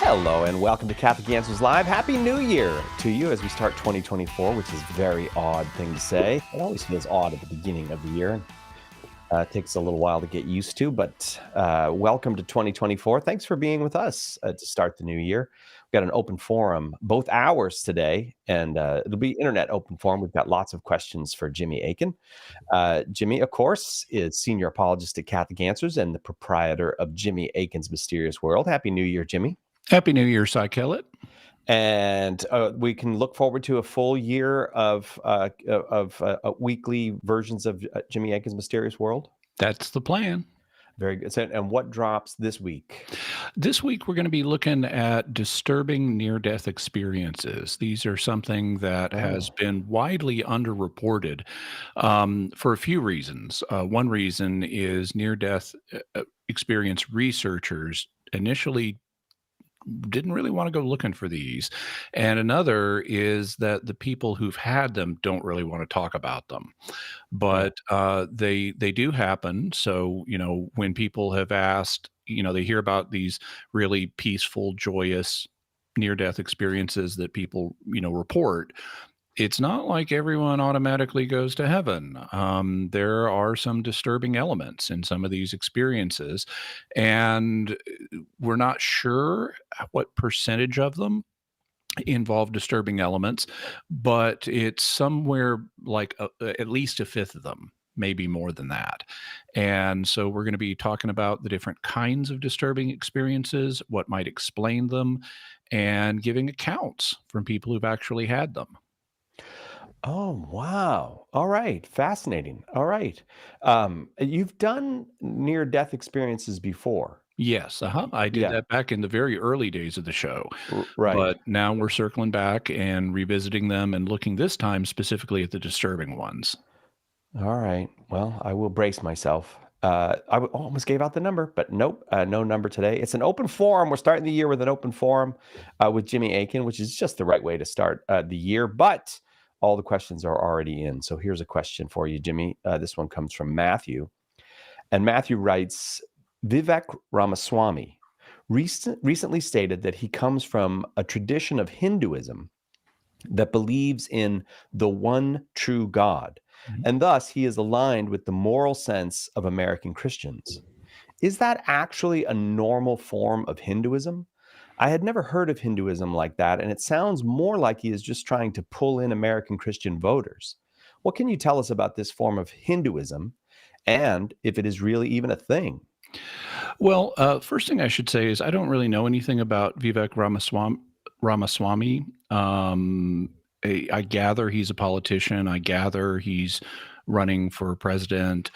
Hello and welcome to Catholic Answers Live. Happy New Year to you as we start 2024, which is a very odd thing to say. It always feels odd at the beginning of the year. It takes a little while to get used to, but welcome to 2024. Thanks for being with us to start the new year. We've got an open forum, both hours today, and it'll be internet open forum. We've got lots of questions for Jimmy Akin. Jimmy, of course, is Senior Apologist at Catholic Answers and the proprietor of Jimmy Akin's Mysterious World. Happy New Year, Jimmy. Happy New Year, Cy Kellett. And we can look forward to a full year of weekly versions of Jimmy Akin's Mysterious World. That's the plan. Very good. So, and what drops this week? This week, we're going to be looking at disturbing near-death experiences. These are something that has been widely underreported for a few reasons. One reason is near-death experience researchers initially didn't really want to go looking for these. And another is that the people who've had them don't really want to talk about them. But they do happen. So, when people have asked, they hear about these really peaceful, joyous near-death experiences that people, report. It's not like everyone automatically goes to heaven. There are some disturbing elements in some of these experiences, and we're not sure what percentage of them involve disturbing elements, but it's somewhere like at least a fifth of them, maybe more than that. And so we're going to be talking about the different kinds of disturbing experiences, what might explain them, and giving accounts from people who've actually had them. Oh, wow. All right. Fascinating. All right. You've done near-death experiences before. Yes, I did that back in the very early days of the show. Right. But now we're circling back and revisiting them and looking this time specifically at the disturbing ones. All right. Well, I will brace myself. Almost gave out the number, but nope, no number today. It's an open forum. We're starting the year with an open forum with Jimmy Akin, which is just the right way to start the year. But all the questions are already in. So here's a question for you, Jimmy. This one comes from Matthew. And Matthew writes, Vivek Ramaswamy recently stated that he comes from a tradition of Hinduism that believes in the one true God. And thus, he is aligned with the moral sense of American Christians. Is that actually a normal form of Hinduism? I had never heard of Hinduism like that, and it sounds more like he is just trying to pull in American Christian voters. What can you tell us about this form of Hinduism, and if it is really even a thing? Well, first thing I should say is I don't really know anything about Vivek Ramaswamy. I gather he's a politician. I gather he's running for president.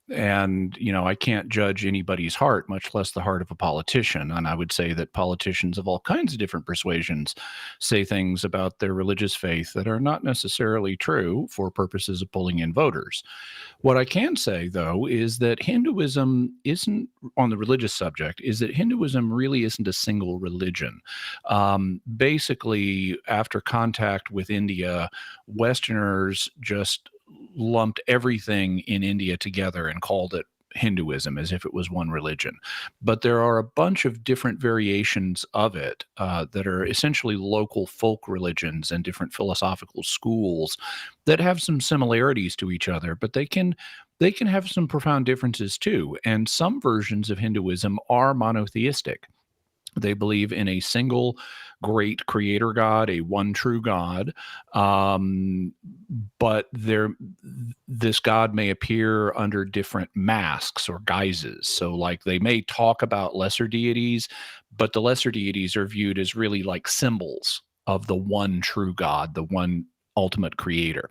And, I can't judge anybody's heart, much less the heart of a politician. And I would say that politicians of all kinds of different persuasions say things about their religious faith that are not necessarily true for purposes of pulling in voters. What I can say, though, is that Hinduism isn't, on the religious subject, is that Hinduism really isn't a single religion. Basically, after contact with India, Westerners just lumped everything in India together and called it Hinduism as if it was one religion. But there are a bunch of different variations of it that are essentially local folk religions and different philosophical schools that have some similarities to each other, but they can have some profound differences too. And some versions of Hinduism are monotheistic. They believe in a single great creator God, a one true God, but this God may appear under different masks or guises. So like they may talk about lesser deities, but the lesser deities are viewed as really like symbols of the one true God, the one ultimate creator.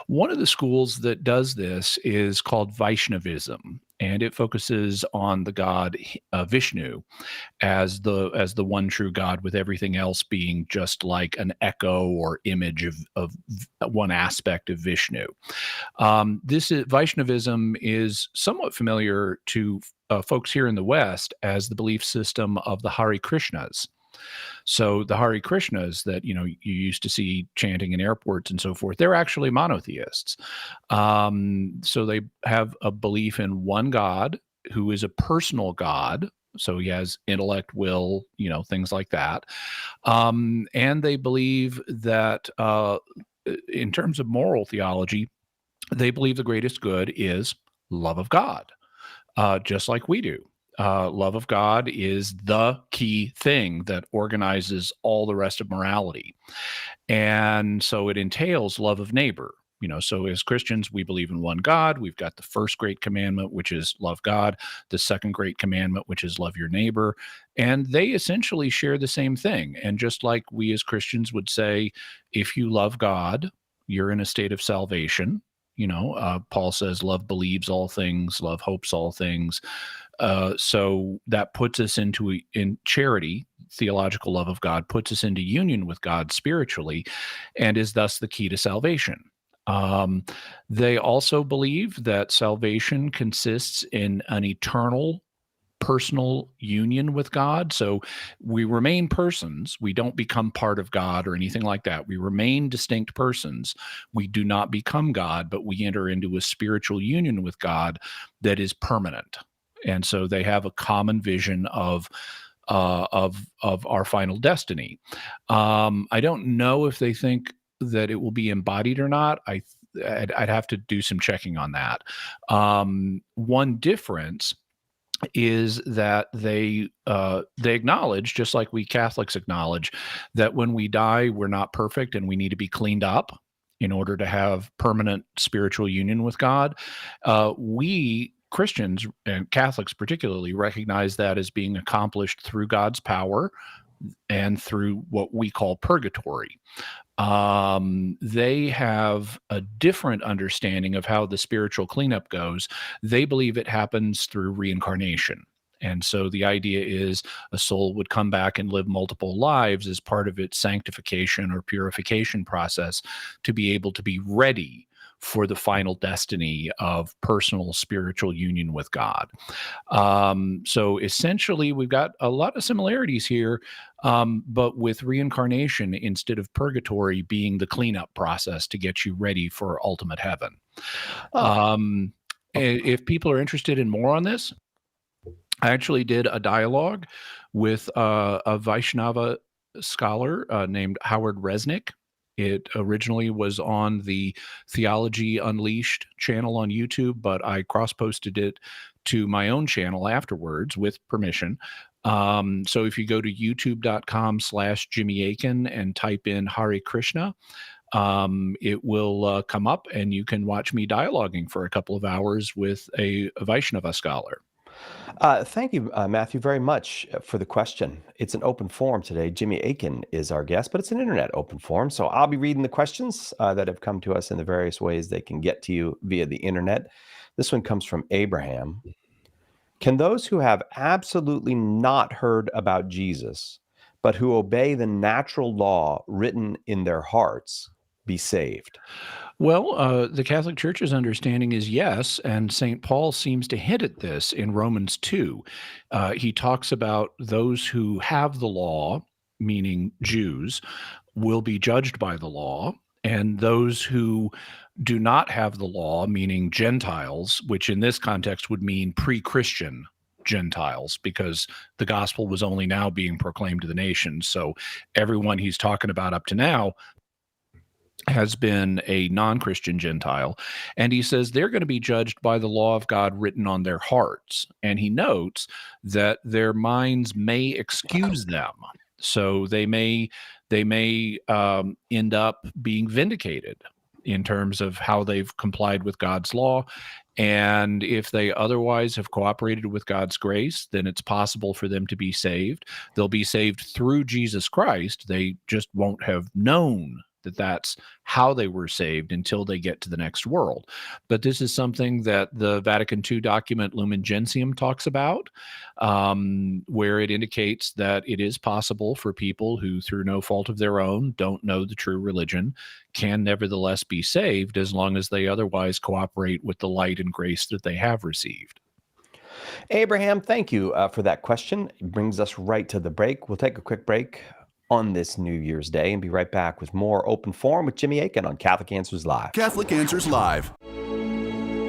One of the schools that does this is called Vaishnavism, and it focuses on the god Vishnu as the one true God, with everything else being just like an echo or image of one aspect of Vishnu. Vaishnavism is somewhat familiar to folks here in the West as the belief system of the Hare Krishnas. So the Hare Krishnas that, you used to see chanting in airports and so forth, they're actually monotheists. So they have a belief in one God who is a personal God So he has intellect, will, things like that. And they believe that in terms of moral theology, they believe the greatest good is love of God, just like we do. Love of God is the key thing that organizes all the rest of morality. And so it entails love of neighbor. So as Christians, we believe in one God. We've got the first great commandment, which is love God, the second great commandment, which is love your neighbor. And they essentially share the same thing. And just like we as Christians would say, if you love God, you're in a state of salvation. Paul says, love believes all things, love hopes all things. So that puts us in charity. Theological love of God puts us into union with God spiritually and is thus the key to salvation. They also believe that salvation consists in an eternal personal union with God. So we remain persons. We don't become part of God or anything like that. We remain distinct persons. We do not become God, but we enter into a spiritual union with God that is permanent. And so they have a common vision of our final destiny. I don't know if they think that it will be embodied or not. I'd have to do some checking on that. One difference is that they acknowledge, just like we Catholics acknowledge, that when we die, we're not perfect and we need to be cleaned up in order to have permanent spiritual union with God. We Christians and Catholics particularly recognize that as being accomplished through God's power and through what we call purgatory. They have a different understanding of how the spiritual cleanup goes. They believe it happens through reincarnation. And so the idea is a soul would come back and live multiple lives as part of its sanctification or purification process to be able to be ready for the final destiny of personal spiritual union with God. So essentially, we've got a lot of similarities here, but with reincarnation instead of purgatory being the cleanup process to get you ready for ultimate heaven. If people are interested in more on this, I actually did a dialogue with a Vaishnava scholar named Howard Resnick. It originally was on the Theology Unleashed channel on YouTube, but I cross-posted it to my own channel afterwards with permission. So if you go to youtube.com/Jimmy Akin and type in Hare Krishna, it will come up and you can watch me dialoguing for a couple of hours with a Vaishnava scholar. Thank you, Matthew, very much for the question. It's an open forum today. Jimmy Akin is our guest, but it's an internet open forum. So I'll be reading the questions that have come to us in the various ways they can get to you via the internet. This one comes from Abraham. Can those who have absolutely not heard about Jesus, but who obey the natural law written in their hearts, be saved? Well, the Catholic Church's understanding is yes, and St. Paul seems to hint at this in Romans 2. He talks about those who have the law, meaning Jews, will be judged by the law, and those who do not have the law, meaning Gentiles, which in this context would mean pre-Christian Gentiles, because the gospel was only now being proclaimed to the nations. So everyone he's talking about up to now has been a non-Christian Gentile. And he says they're going to be judged by the law of God written on their hearts. And he notes that their minds may excuse them. So they may end up being vindicated in terms of how they've complied with God's law. And if they otherwise have cooperated with God's grace, then it's possible for them to be saved. They'll be saved through Jesus Christ. They just won't have known that that's how they were saved until they get to the next world. But this is something that the Vatican II document Lumen Gentium talks about, where it indicates that it is possible for people who, through no fault of their own, don't know the true religion, can nevertheless be saved as long as they otherwise cooperate with the light and grace that they have received. Abraham, thank you for that question. It brings us right to the break. We'll take a quick break on this New Year's Day and be right back with more Open Forum with Jimmy Akin on Catholic Answers Live. Catholic Answers Live.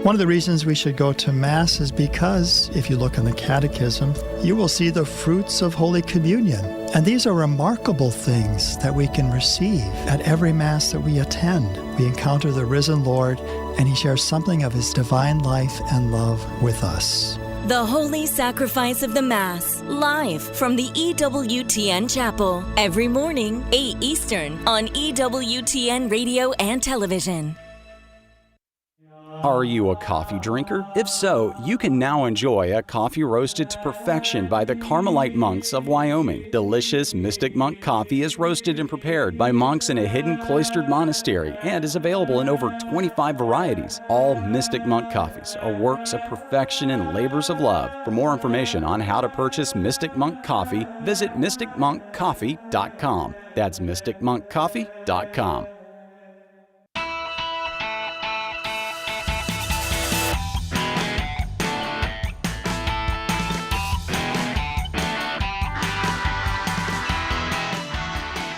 One of the reasons we should go to Mass is because, if you look in the Catechism, you will see the fruits of Holy Communion. And these are remarkable things that we can receive at every Mass that we attend. We encounter the risen Lord, and He shares something of His divine life and love with us. The Holy Sacrifice of the Mass, live from the EWTN Chapel, every morning, 8 Eastern, on EWTN Radio and Television. Are you a coffee drinker? If so, you can now enjoy a coffee roasted to perfection by the Carmelite monks of Wyoming. Delicious Mystic Monk coffee is roasted and prepared by monks in a hidden cloistered monastery and is available in over 25 varieties. All Mystic Monk coffees are works of perfection and labors of love. For more information on how to purchase Mystic Monk coffee, visit mysticmonkcoffee.com. That's mysticmonkcoffee.com.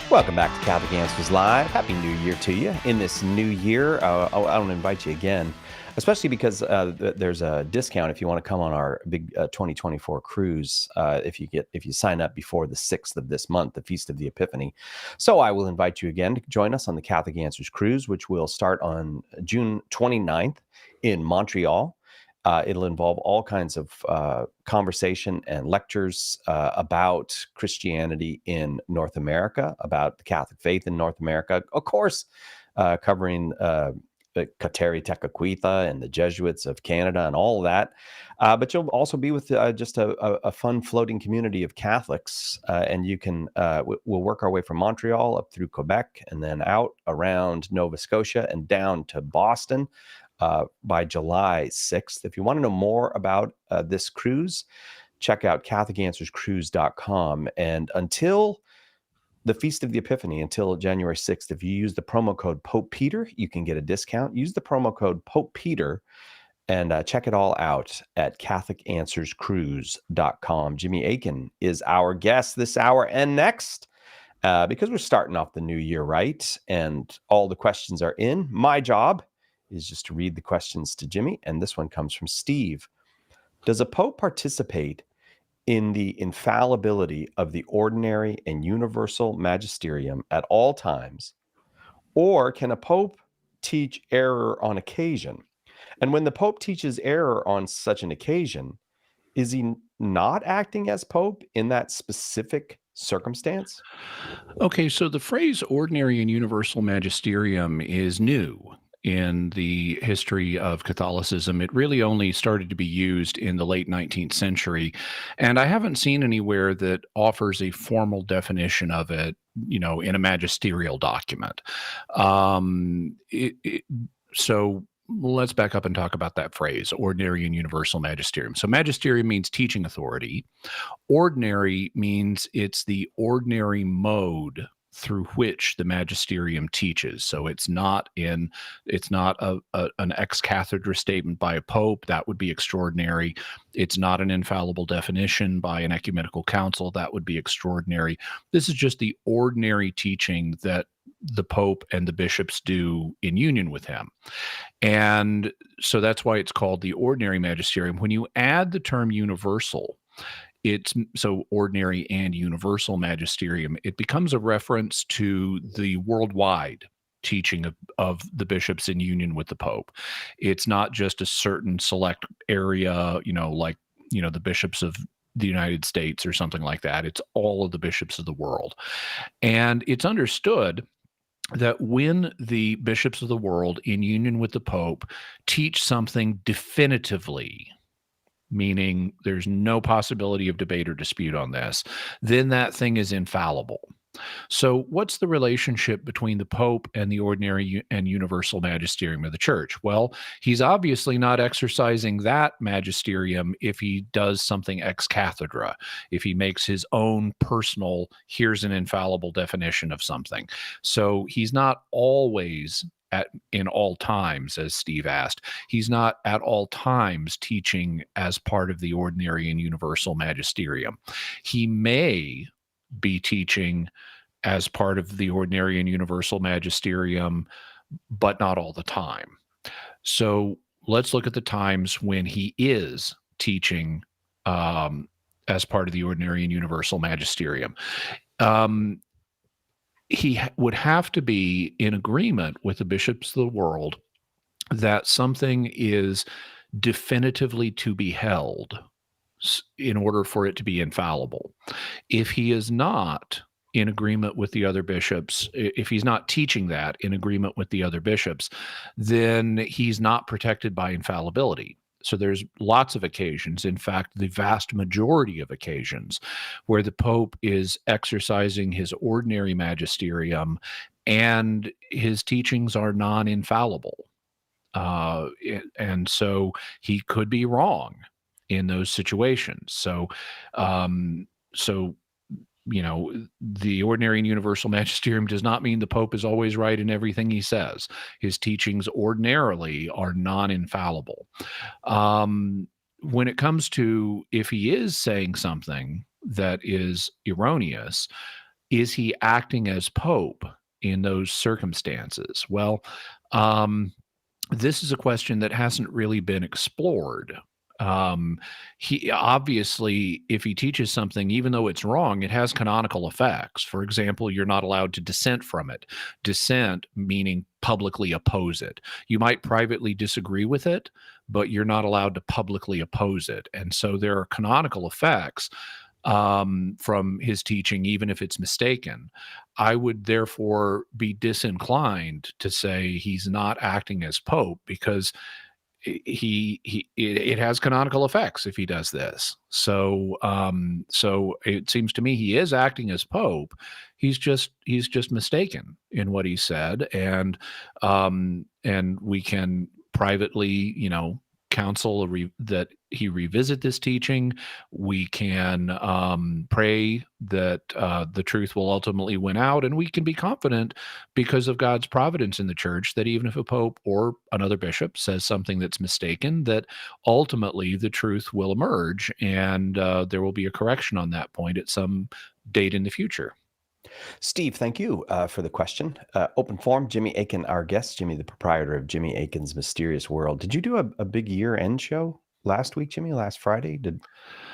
Welcome back to Catholic Answers Live. Happy New Year to you. In this new year, I want to invite you again, especially because there's a discount if you want to come on our big 2024 cruise. If you sign up before the 6th of this month, the Feast of the Epiphany. So I will invite you again to join us on the Catholic Answers cruise, which will start on June 29th in Montreal. It'll involve all kinds of conversation and lectures about Christianity in North America, about the Catholic faith in North America, of course, covering the Kateri Tekakwitha and the Jesuits of Canada and all of that. But you'll also be with just a fun floating community of Catholics. And you can, we'll work our way from Montreal up through Quebec and then out around Nova Scotia and down to Boston. By July 6th. If you want to know more about this cruise, check out CatholicAnswersCruise.com. And until the Feast of the Epiphany, until January 6th, if you use the promo code Pope Peter, you can get a discount. Use the promo code Pope Peter and check it all out at CatholicAnswersCruise.com. Jimmy Akin is our guest this hour and next. Because we're starting off the new year, right? And all the questions are in. My job is just to read the questions to Jimmy. And this one comes from Steve. Does a pope participate in the infallibility of the ordinary and universal magisterium at all times? Or can a pope teach error on occasion? And when the pope teaches error on such an occasion, is he not acting as pope in that specific circumstance? Okay, so the phrase ordinary and universal magisterium is new in the history of Catholicism. It really only started to be used in the late 19th century. And I haven't seen anywhere that offers a formal definition of it, in a magisterial document. So let's back up and talk about that phrase, ordinary and universal magisterium. So magisterium means teaching authority. Ordinary means it's the ordinary mode through which the magisterium teaches. So it's not an ex cathedra statement by a pope. That would be extraordinary. It's not an infallible definition by an ecumenical council. That would be extraordinary. This is just the ordinary teaching that the pope and the bishops do in union with him. And so that's why it's called the ordinary magisterium. When you add the term universal, it's so ordinary and universal magisterium, it becomes a reference to the worldwide teaching of the bishops in union with the Pope. It's not just a certain select area, the bishops of the United States or something like that. It's all of the bishops of the world. And it's understood that when the bishops of the world in union with the Pope teach something definitively, meaning there's no possibility of debate or dispute on this, then that thing is infallible. So what's the relationship between the Pope and the ordinary and universal magisterium of the Church? Well, he's obviously not exercising that magisterium if he does something ex cathedra, if he makes his own personal, here's an infallible definition of something. So he's not always in all times, as Steve asked, he's not at all times teaching as part of the ordinary and universal magisterium. He may be teaching as part of the ordinary and universal magisterium, but not all the time. So let's look at the times when he is teaching as part of the ordinary and universal magisterium. He would have to be in agreement with the bishops of the world that something is definitively to be held in order for it to be infallible. If he is not in agreement with the other bishops, if he's not teaching that in agreement with the other bishops, then he's not protected by infallibility. So there's lots of occasions, in fact, the vast majority of occasions, where the Pope is exercising his ordinary magisterium and his teachings are non-infallible. And so he could be wrong in those situations. So, the ordinary and universal magisterium does not mean the Pope is always right in everything he says. His teachings ordinarily are non-infallible. When it comes to if he is saying something that is erroneous, is he acting as Pope in those circumstances? Well, this is a question that hasn't really been explored. He obviously, if he teaches something, even though it's wrong, it has canonical effects. For example, you're not allowed to dissent from it. Dissent meaning publicly oppose it. You might privately disagree with it, but you're not allowed to publicly oppose it. And so there are canonical effects from his teaching, even if it's mistaken. I would therefore be disinclined to say he's not acting as Pope, because it has canonical effects if he does this. So it seems to me he is acting as Pope. He's just mistaken in what he said, and we can privately, counsel that he revisit this teaching. We can pray that the truth will ultimately win out, and we can be confident, because of God's providence in the church, that even if a pope or another bishop says something that's mistaken, that ultimately the truth will emerge, and there will be a correction on that point at some date in the future. Steve, thank you for the question. Open forum, Jimmy Akin, our guest, Jimmy, the proprietor of Jimmy Akin's Mysterious World. Did you do a big year-end show last week, Jimmy? Last Friday?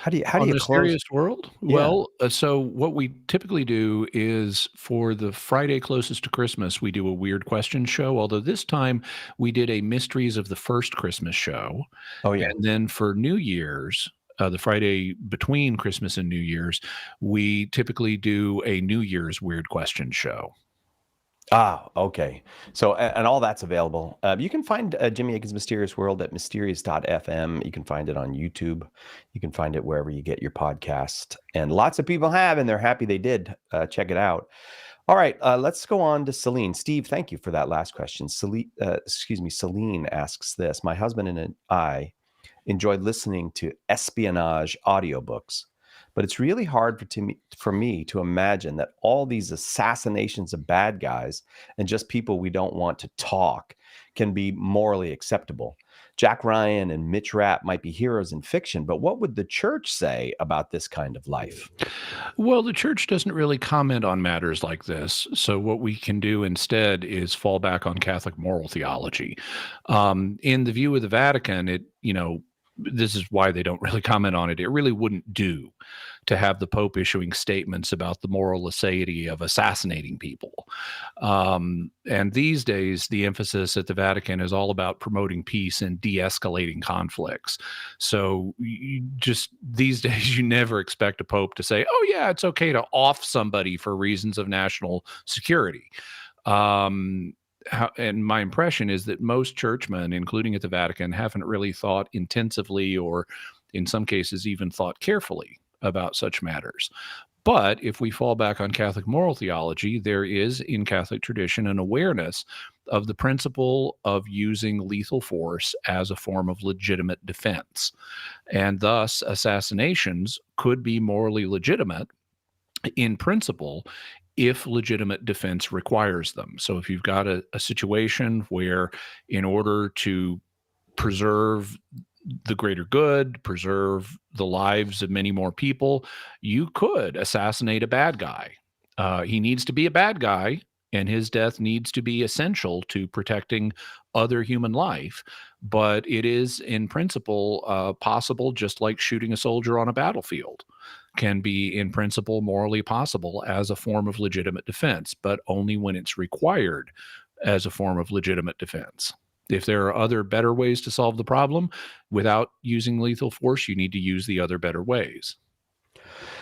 How do you Mysterious close? World? Yeah. Well, so what we typically do is, for the Friday closest to Christmas, we do a weird question show. Although this time we did a Mysteries of the First Christmas show. Oh yeah. And then for New Year's, the Friday between Christmas and New Year's, we typically do a New Year's weird question show. Ah, okay. So, and all that's available. You can find Jimmy Akin's Mysterious World at mysterious.fm. You can find it on YouTube. You can find it wherever you get your podcast. And lots of people have, and they're happy they did. Check it out. All right, let's go on to Celine. Steve, thank you for that last question. Celine asks this. My husband and I enjoyed listening to espionage audiobooks, but it's really hard for me to imagine that all these assassinations of bad guys and just people we don't want to talk can be morally acceptable. Jack Ryan and Mitch Rapp might be heroes in fiction, but what would the church say about this kind of life? Well, the church doesn't really comment on matters like this. So what we can do instead is fall back on Catholic moral theology. In the view of the Vatican, this is why they don't really comment on it. It really wouldn't do to have the Pope issuing statements about the moral aseity of assassinating people. And these days, the emphasis at the Vatican is all about promoting peace and de-escalating conflicts. So these days, you never expect a Pope to say, oh yeah, it's okay to off somebody for reasons of national security. And my impression is that most churchmen, including at the Vatican, haven't really thought intensively, or in some cases even thought carefully about such matters. But if we fall back on Catholic moral theology, there is in Catholic tradition an awareness of the principle of using lethal force as a form of legitimate defense. And thus, assassinations could be morally legitimate in principle if legitimate defense requires them. So if you've got a situation where, in order to preserve the greater good, preserve the lives of many more people, you could assassinate a bad guy. He needs to be a bad guy and his death needs to be essential to protecting other human life. But it is, in principle, possible, just like shooting a soldier on a battlefield can be, in principle, morally possible as a form of legitimate defense, but only when it's required as a form of legitimate defense. If there are other better ways to solve the problem without using lethal force, you need to use the other better ways.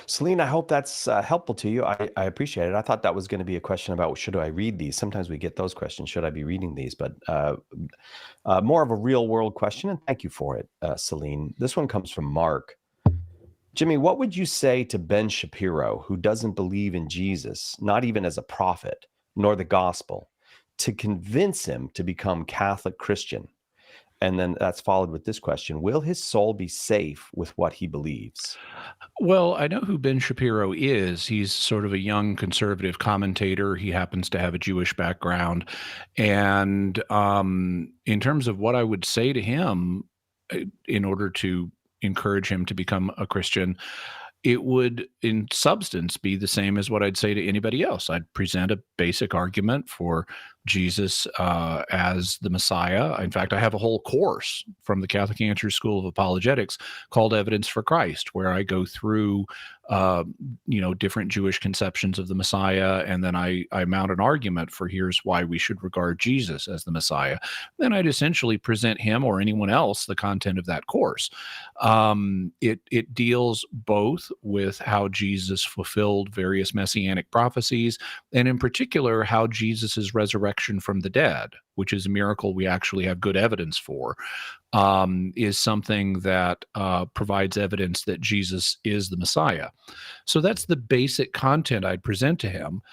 Celine, I hope that's helpful to you. I appreciate it. I thought that was going to be a question about should I read these? Sometimes we get those questions. Should I be reading these? But more of a real world question. And thank you for it, Celine. This one comes from Mark. Jimmy, what would you say to Ben Shapiro, who doesn't believe in Jesus, not even as a prophet, nor the gospel, to convince him to become Catholic Christian? And then that's followed with this question: will his soul be safe with what he believes? Well, I know who Ben Shapiro is. He's sort of a young conservative commentator. He happens to have a Jewish background. And in terms of what I would say to him in order to encourage him to become a Christian, it would, in substance, be the same as what I'd say to anybody else. I'd present a basic argument for Jesus as the Messiah. In fact, I have a whole course from the Catholic Answers School of Apologetics called Evidence for Christ, where I go through different Jewish conceptions of the Messiah, and then I mount an argument for here's why we should regard Jesus as the Messiah. Then I'd essentially present him or anyone else the content of that course. It deals both with how Jesus fulfilled various messianic prophecies, and in particular, how Jesus's resurrection from the dead, which is a miracle we actually have good evidence for, is something that provides evidence that Jesus is the Messiah. So that's the basic content I'd present to him.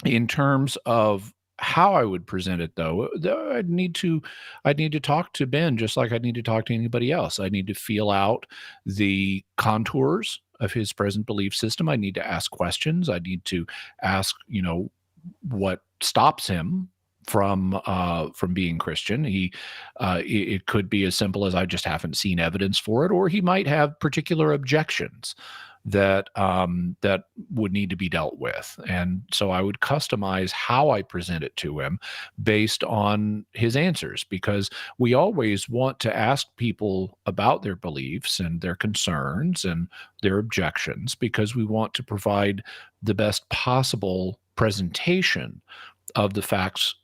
In terms of how I would present it, though, I'd need to talk to Ben just like I'd need to talk to anybody else. I need to feel out the contours of his present belief system. I need to ask questions. I need to ask, what stops him from being Christian. It could be as simple as I just haven't seen evidence for it, or he might have particular objections that would need to be dealt with. And so I would customize how I present it to him based on his answers, because we always want to ask people about their beliefs and their concerns and their objections, because we want to provide the best possible presentation of the facts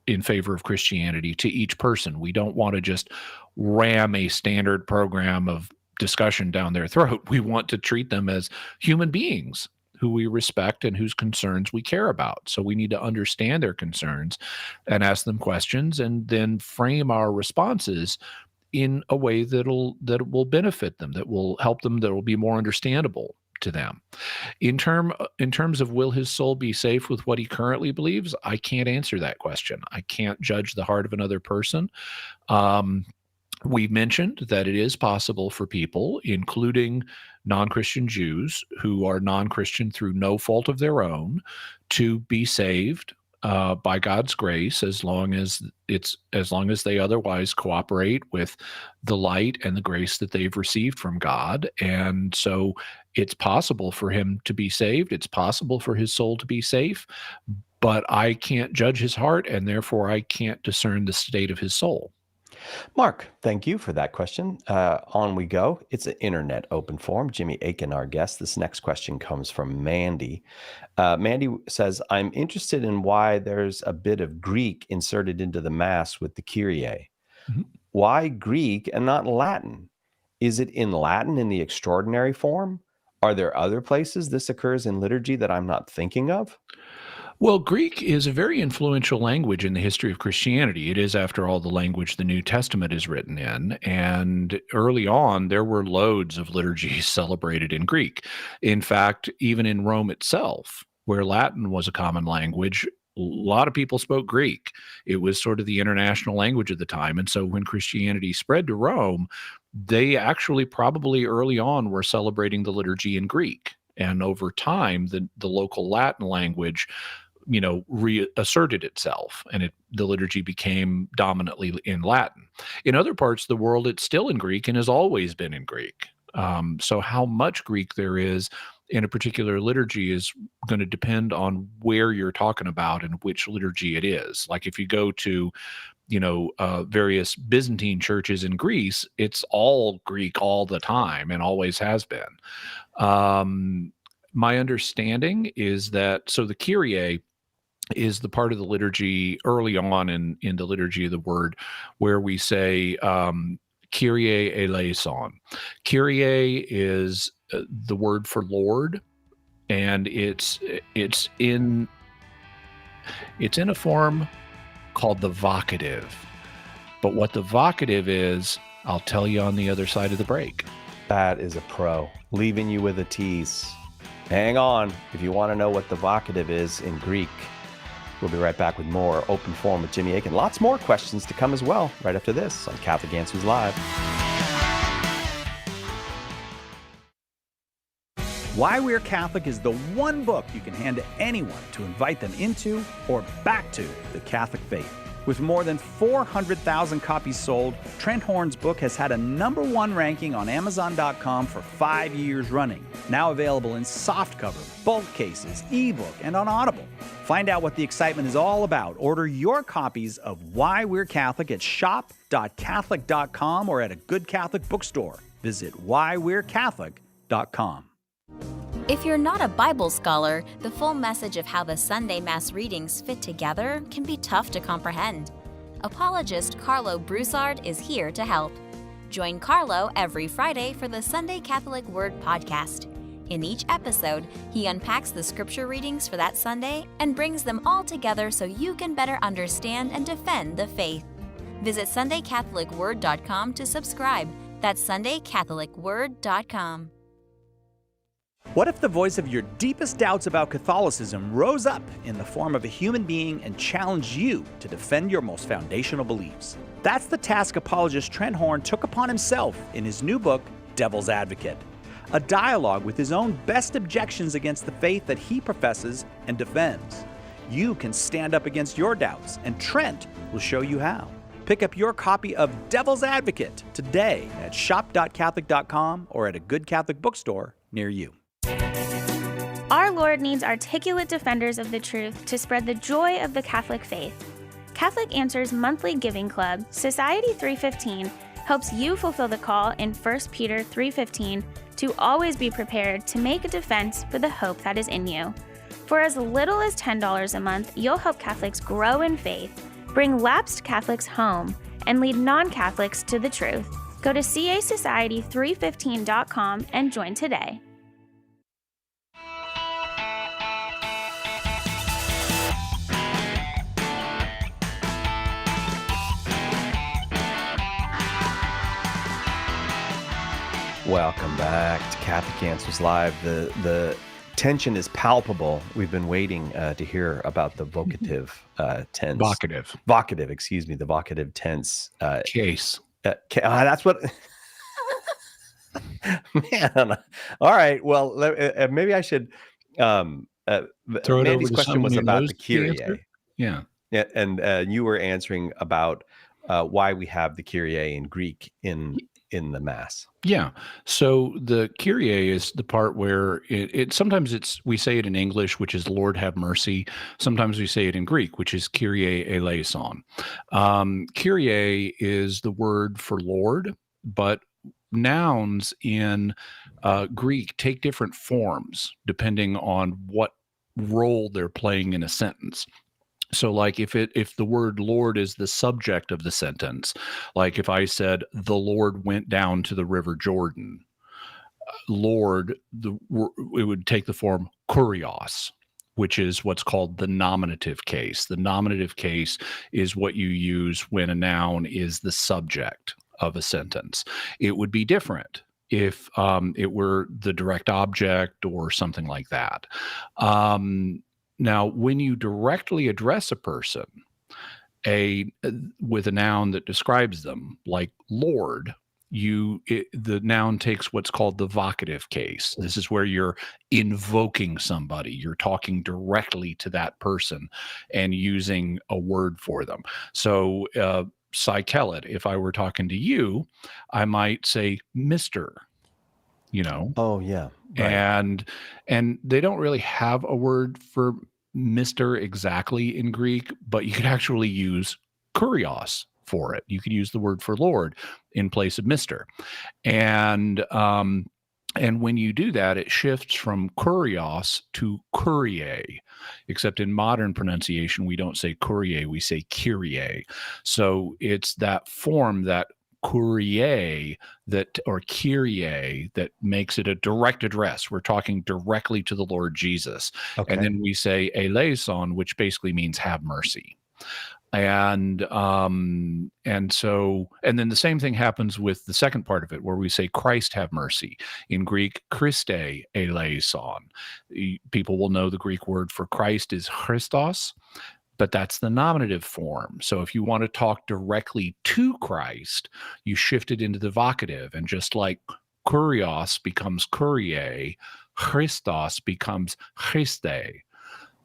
in favor of Christianity to each person. We don't want to just ram a standard program of discussion down their throat. We want to treat them as human beings who we respect and whose concerns we care about. So we need to understand their concerns and ask them questions, and then frame our responses in a way that will benefit them, that will help them, that will be more understandable to them. In terms of will his soul be safe with what he currently believes, I can't answer that question. I can't judge the heart of another person. We mentioned that it is possible for people, including non-Christian Jews who are non-Christian through no fault of their own, to be saved by God's grace, as long as they otherwise cooperate with the light and the grace that they've received from God. And so it's possible for him to be saved. It's possible for his soul to be safe, but I can't judge his heart, and therefore I can't discern the state of his soul. Mark, thank you for that question. On we go. It's an internet open forum. Jimmy Aiken, our guest. This next question comes from Mandy. Mandy says, I'm interested in why there's a bit of Greek inserted into the Mass with the Kyrie. Mm-hmm. Why Greek and not Latin? Is it in Latin in the extraordinary form? Are there other places this occurs in liturgy that I'm not thinking of? Well, Greek is a very influential language in the history of Christianity. It is, after all, the language the New Testament is written in. And early on, there were loads of liturgies celebrated in Greek. In fact, even in Rome itself, where Latin was a common language, a lot of people spoke Greek. It was sort of the international language of the time. And so when Christianity spread to Rome, they actually probably early on were celebrating the liturgy in Greek. And over time, the local Latin language reasserted itself, and the liturgy became dominantly in Latin. In other parts of the world, it's still in Greek and has always been in Greek. So how much Greek there is in a particular liturgy is going to depend on where you're talking about and which liturgy it is. Like if you go to, various Byzantine churches in Greece, it's all Greek all the time and always has been. My understanding is that, so the Kyrie is the part of the liturgy early on in the liturgy of the word where we say, Kyrie eleison. Kyrie is the word for Lord, and it's in a form called the vocative. But what the vocative is, I'll tell you on the other side of the break. That is a pro. Leaving you with a tease. Hang on if you want to know what the vocative is in Greek. We'll be right back with more Open Forum with Jimmy Akin. Lots more questions to come as well right after this on Catholic Answers Live. Why We're Catholic is the one book you can hand to anyone to invite them into or back to the Catholic faith. With more than 400,000 copies sold, Trent Horn's book has had a #1 ranking on Amazon.com for 5 years running. Now available in softcover, bulk cases, ebook, and on Audible. Find out what the excitement is all about. Order your copies of Why We're Catholic at shop.catholic.com or at a good Catholic bookstore. Visit whywe'recatholic.com. If you're not a Bible scholar, the full message of how the Sunday Mass readings fit together can be tough to comprehend. Apologist Carlo Broussard is here to help. Join Carlo every Friday for the Sunday Catholic Word podcast. In each episode, he unpacks the scripture readings for that Sunday and brings them all together so you can better understand and defend the faith. Visit SundayCatholicWord.com to subscribe. That's SundayCatholicWord.com. What if the voice of your deepest doubts about Catholicism rose up in the form of a human being and challenged you to defend your most foundational beliefs? That's the task apologist Trent Horn took upon himself in his new book, Devil's Advocate, a dialogue with his own best objections against the faith that he professes and defends. You can stand up against your doubts, and Trent will show you how. Pick up your copy of Devil's Advocate today at shop.catholic.com or at a good Catholic bookstore near you. Our Lord needs articulate defenders of the truth to spread the joy of the Catholic faith. Catholic Answers Monthly Giving Club, Society 315, helps you fulfill the call in 1 Peter 3:15 to always be prepared to make a defense for the hope that is in you. For as little as $10 a month, you'll help Catholics grow in faith, bring lapsed Catholics home, and lead non-Catholics to the truth. Go to casociety315.com and join today. Welcome back to Catholic Answers Live. The tension is palpable. We've been waiting to hear about the vocative tense. Vocative, excuse me, the vocative tense. Case. That's what... Man. All right. Well, maybe I should... Throw it Mandy's over question was about the Kyrie. Yeah. Yeah, and you were answering about why we have the Kyrie in Greek in the Mass. Yeah. So the Kyrie is the part where it sometimes we say it in English, which is Lord have mercy. Sometimes we say it in Greek, which is Kyrie eleison. Kyrie is the word for Lord, but nouns in Greek take different forms depending on what role they're playing in a sentence. So like if the word Lord is the subject of the sentence, like if I said the Lord went down to the river Jordan, Lord, it would take the form kurios, which is what's called the nominative case. The nominative case is what you use when a noun is the subject of a sentence. It would be different if it were the direct object or something like that. Now, when you directly address a person with a noun that describes them, like Lord, the noun takes what's called the vocative case. This is where you're invoking somebody. You're talking directly to that person and using a word for them. So, Cy Kellett, if I were talking to you, I might say Mr. you know, Oh, yeah. Right. and they don't really have a word for Mr. exactly in Greek, but you could actually use kurios for it. You could use the word for Lord in place of Mr. And when you do that, it shifts from kurios to kurie, except in modern pronunciation, we don't say kurie, we say kyrie. So it's that form, that kurie, that, or kyrie, that makes it a direct address. We're talking directly to the Lord Jesus. Okay. And then we say eleison, which basically means have mercy. And so, and then the same thing happens with the second part of it, where we say Christ have mercy. In Greek, Christe eleison. People will know the Greek word for Christ is Christos, but that's the nominative form. So if you want to talk directly to Christ, you shift it into the vocative, and just like kurios becomes kurie, Christos becomes Christe,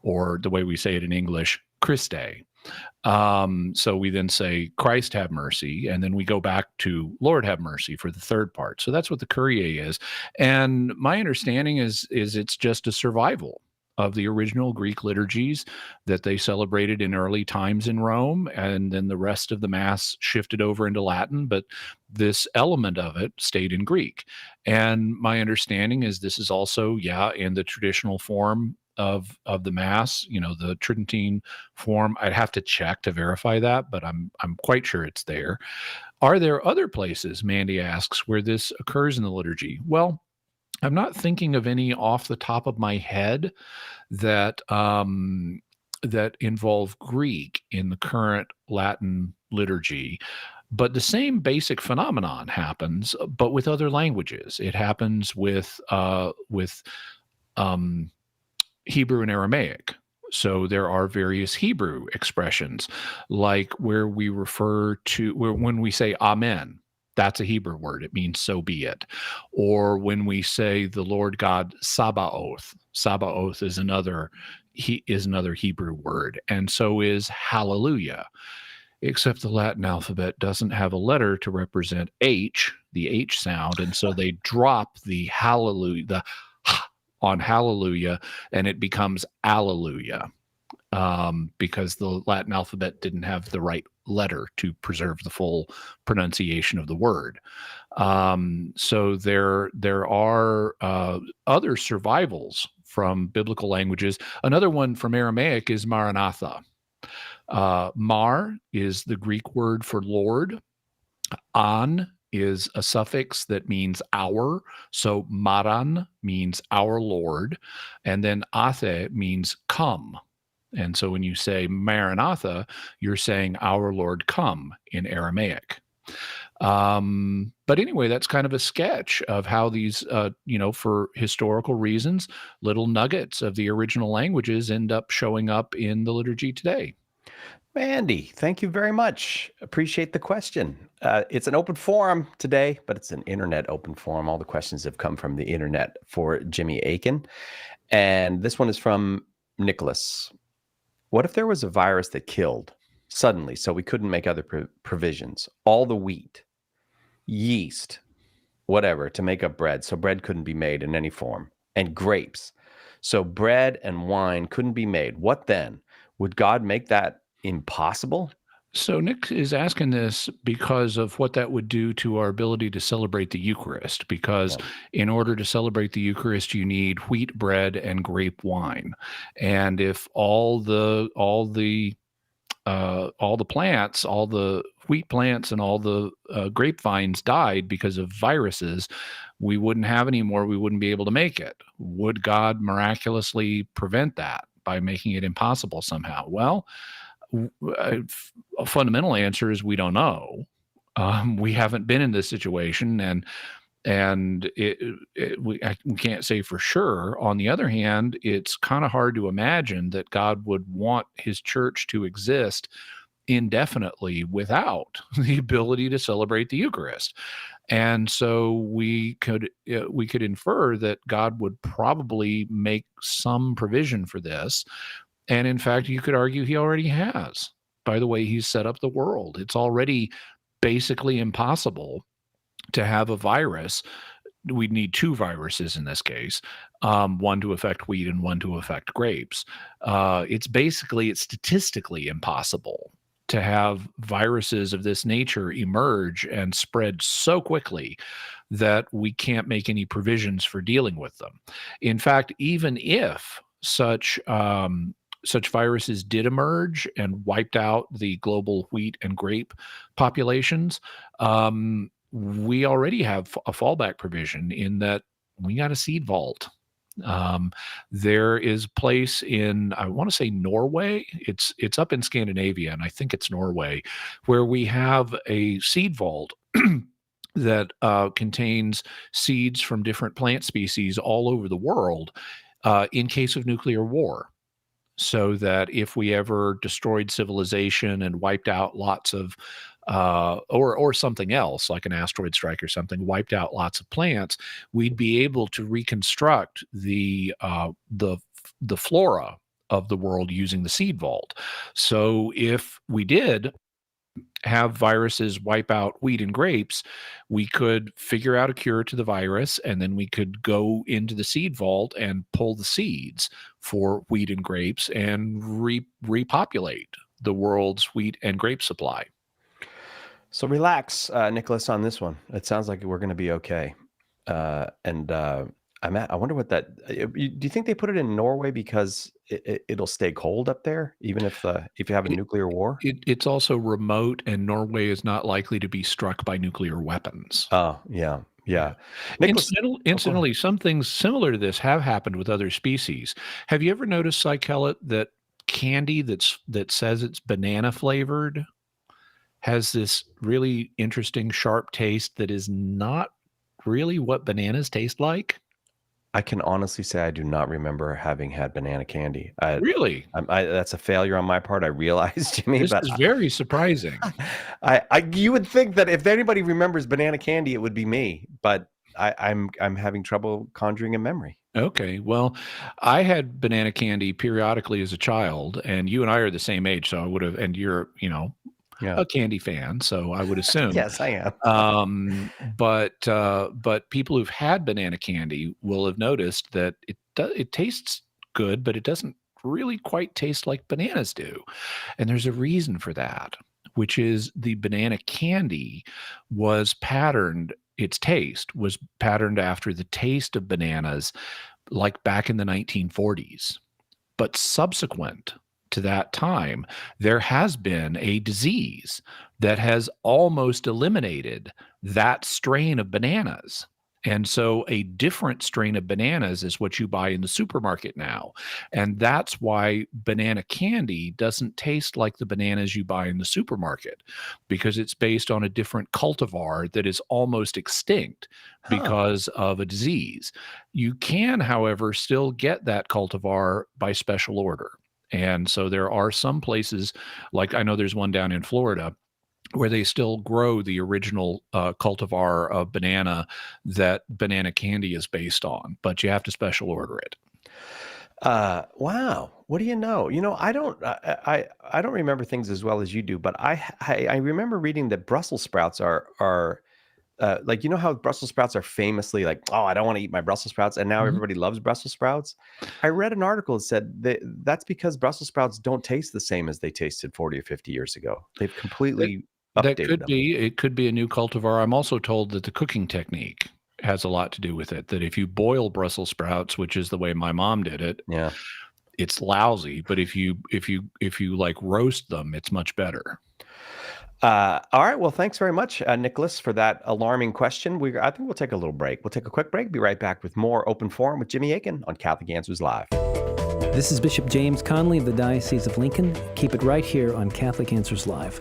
or the way we say it in English, Christe. So we then say, Christ have mercy, and then we go back to Lord have mercy for the third part. So that's what the Kyrie is. And my understanding is it's just a survival of the original Greek liturgies that they celebrated in early times in Rome, and then the rest of the Mass shifted over into Latin, but this element of it stayed in Greek. And my understanding is this is also, in the traditional form of the Mass, the Tridentine form. I'd have to check to verify that, but I'm quite sure it's there. Are there other places, Mandy asks, where this occurs in the liturgy? Well, I'm not thinking of any off the top of my head that that involve Greek in the current Latin liturgy. But the same basic phenomenon happens, but with other languages. It happens with Hebrew and Aramaic. So there are various Hebrew expressions, like where we refer to, when we say amen, that's a Hebrew word. It means so be it. Or when we say the Lord God Sabaoth, Sabaoth is another Hebrew word. And so is hallelujah, except the Latin alphabet doesn't have a letter to represent H, the H sound. And so they drop the hallelujah, the on hallelujah, and it becomes alleluia, because the Latin alphabet didn't have the right letter to preserve the full pronunciation of the word. So there are other survivals from biblical languages. Another one from Aramaic is Maranatha. Mar is the Greek word for Lord. An is a suffix that means our. So maran means our Lord. And then athe means come. And so when you say Maranatha, you're saying our Lord come in Aramaic. But anyway, that's kind of a sketch of how these, for historical reasons, little nuggets of the original languages end up showing up in the liturgy today. Mandy, thank you very much. Appreciate the question. It's an open forum today, but it's an internet open forum. All the questions have come from the internet for Jimmy Akin. And this one is from Nicholas. What if there was a virus that killed suddenly, so we couldn't make other provisions, all the wheat, yeast, whatever, to make up bread, so bread couldn't be made in any form, and grapes, so bread and wine couldn't be made? What then? Would God make that impossible? So Nick is asking this because of what that would do to our ability to celebrate the Eucharist, because in order to celebrate the Eucharist, you need wheat bread and grape wine. And if all the plants, all the wheat plants and all the grapevines died because of viruses, we wouldn't have any more. We wouldn't be able to make it. Would God miraculously prevent that by making it impossible somehow? Well, a fundamental answer is we don't know. We haven't been in this situation, and we can't say for sure. On the other hand, it's kind of hard to imagine that God would want his church to exist indefinitely without the ability to celebrate the Eucharist. And so we could infer that God would probably make some provision for this. And in fact, you could argue he already has, by the way he's set up the world. It's already basically impossible to have a virus we'd need two viruses in this case, one to affect wheat and one to affect grapes. It's statistically impossible to have viruses of this nature emerge and spread so quickly that we can't make any provisions for dealing with them. In fact, even if such viruses did emerge and wiped out the global wheat and grape populations, we already have a fallback provision in that we got a seed vault. There is a place in, I want to say Norway. It's up in Scandinavia, and I think it's Norway, where we have a seed vault that contains seeds from different plant species all over the world in case of nuclear war. So that if we ever destroyed civilization and wiped out lots of or something else like an asteroid strike or something, wiped out lots of plants, we'd be able to reconstruct the flora of the world using the seed vault. So if we did have viruses wipe out wheat and grapes, we could figure out a cure to the virus, and then we could go into the seed vault and pull the seeds for wheat and grapes and repopulate the world's wheat and grape supply. So relax, Nicholas, on this one. It sounds like we're going to be okay. I wonder what that. Do you think they put it in Norway because it'll stay cold up there, even if you have a nuclear war? It's also remote, and Norway is not likely to be struck by nuclear weapons. Oh, yeah. Nicholas, Incidentally, some things similar to this have happened with other species. Have you ever noticed, Cykellet, that candy that says it's banana flavored has this really interesting, sharp taste that is not really what bananas taste like? I can honestly say I do not remember having had banana candy. Really? That's a failure on my part. I realize, Jimmy. This is very surprising. You would think that if anybody remembers banana candy, it would be me, but I'm having trouble conjuring a memory. Okay, well, I had banana candy periodically as a child, and you and I are the same age, so I would have. And you're, a candy fan, so I would assume. Yes, I am. But people who've had banana candy will have noticed that it tastes good, but it doesn't really quite taste like bananas do. And there's a reason for that, which is the banana candy was patterned, its taste was patterned after the taste of bananas like back in the 1940s. But subsequent to that time, there has been a disease that has almost eliminated that strain of bananas. And so a different strain of bananas is what you buy in the supermarket now. And that's why banana candy doesn't taste like the bananas you buy in the supermarket, because it's based on a different cultivar that is almost extinct because of a disease. You can, however, still get that cultivar by special order. And so there are some places, like I know there's one down in Florida, where they still grow the original cultivar of banana that banana candy is based on, but you have to special order it. Wow. What do you know? I don't remember things as well as you do, but I remember reading that Brussels sprouts are like, how Brussels sprouts are famously like, oh, I don't want to eat my Brussels sprouts. And now everybody loves Brussels sprouts. I read an article that said that's because Brussels sprouts don't taste the same as they tasted 40 or 50 years ago. They've completely updated them. It could be a new cultivar. I'm also told that the cooking technique has a lot to do with it, that if you boil Brussels sprouts, which is the way my mom did it, it's lousy. But if you like roast them, it's much better. All right. Well, thanks very much, Nicholas, for that alarming question. I think we'll take a little break. We'll take a quick break. Be right back with more Open Forum with Jimmy Akin on Catholic Answers Live. This is Bishop James Conley of the Diocese of Lincoln. Keep it right here on Catholic Answers Live.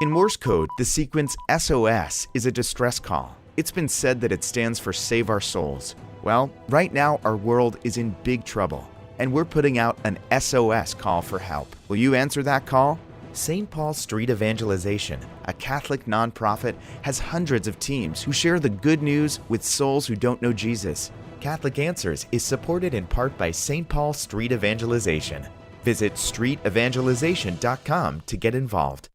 In Morse code, the sequence SOS is a distress call. It's been said that it stands for Save Our Souls. Well, right now our world is in big trouble, and we're putting out an SOS call for help. Will you answer that call? St. Paul Street Evangelization, a Catholic nonprofit, has hundreds of teams who share the good news with souls who don't know Jesus. Catholic Answers is supported in part by St. Paul Street Evangelization. Visit streetevangelization.com to get involved.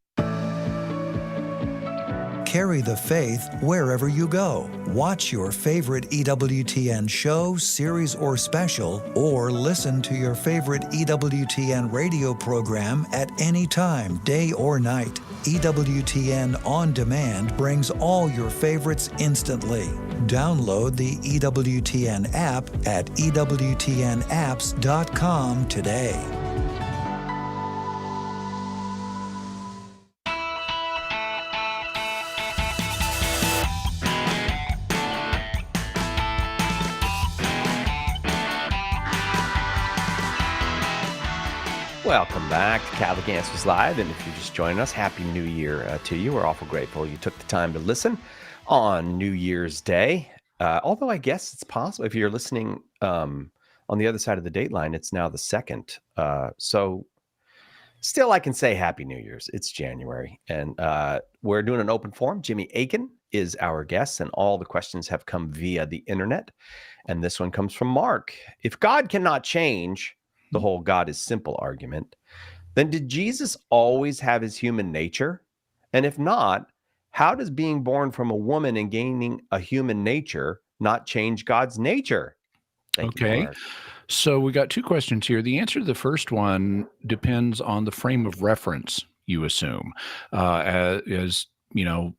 carry the faith wherever you go. Watch your favorite EWTN show, series, or special, or listen to your favorite EWTN radio program at any time, day or night. EWTN On Demand brings all your favorites instantly. Download the EWTN app at EWTNapps.com today. Welcome back to Catholic Answers Live, and if you're just joining us, Happy New Year to you. We're awful grateful you took the time to listen on New Year's Day. Although I guess it's possible if you're listening on the other side of the date line, it's now the 2nd. So still I can say Happy New Year's. It's January, and we're doing an open forum. Jimmy Aiken is our guest, and all the questions have come via the internet. And this one comes from Mark. If God cannot change the whole God is simple argument, then did Jesus always have his human nature? And if not, how does being born from a woman and gaining a human nature not change God's nature? Thank you, Mark. So we got two questions here. The answer to the first one depends on the frame of reference you assume. As you know,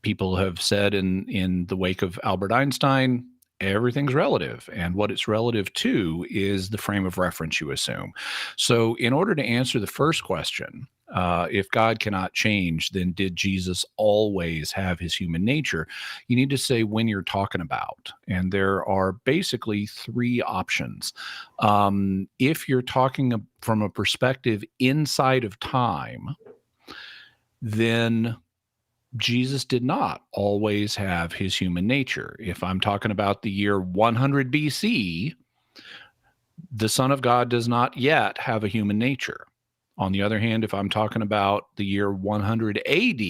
people have said in the wake of Albert Einstein, everything's relative, and what it's relative to is the frame of reference you assume. So in order to answer the first question, if God cannot change, then did Jesus always have his human nature? You need to say when you're talking about, and there are basically three options. If you're talking from a perspective inside of time, then Jesus did not always have his human nature. If I'm talking about the year 100 BC, the Son of God does not yet have a human nature. On the other hand, if I'm talking about the year 100 AD,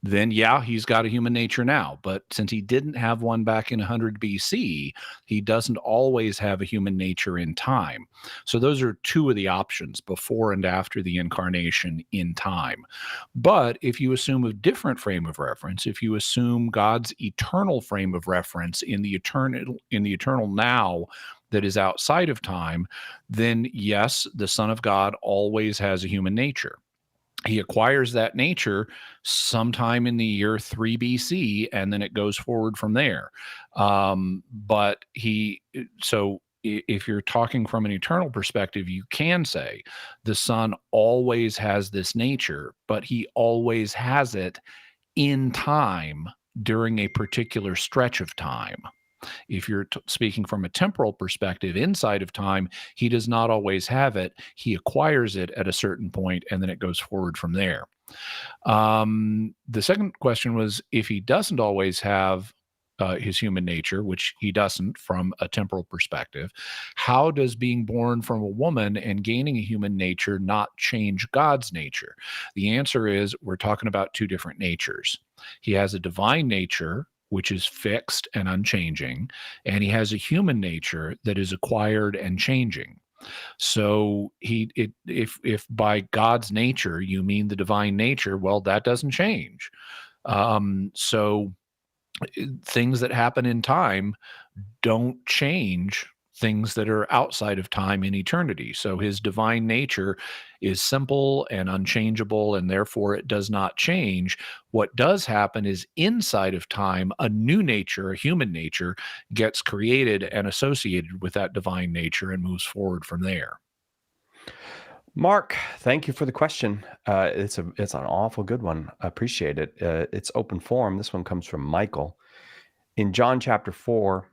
then yeah, he's got a human nature now. But since he didn't have one back in 100 BC, he doesn't always have a human nature in time. So those are two of the options, before and after the incarnation in time. But if you assume a different frame of reference, if you assume God's eternal frame of reference in the eternal now that is outside of time, then yes, the Son of God always has a human nature. He acquires that nature sometime in the year 3 BC, and then it goes forward from there. So if you're talking from an eternal perspective, you can say the Son always has this nature, but he always has it in time during a particular stretch of time. If you're speaking from a temporal perspective inside of time, he does not always have it. He acquires it at a certain point, and then it goes forward from there. The second question was, if he doesn't always have his human nature, which he doesn't from a temporal perspective, how does being born from a woman and gaining a human nature not change God's nature? The answer is we're talking about two different natures. He has a divine nature, which is fixed and unchanging, and he has a human nature that is acquired and changing. So if by God's nature you mean the divine nature, well, that doesn't change. So things that happen in time don't change things that are outside of time in eternity. So his divine nature is simple and unchangeable, and therefore it does not change. What does happen is inside of time, a new nature, a human nature, gets created and associated with that divine nature and moves forward from there. Mark, thank you for the question. It's an awful good one. I appreciate it. It's open forum. This one comes from Michael. In John chapter 4,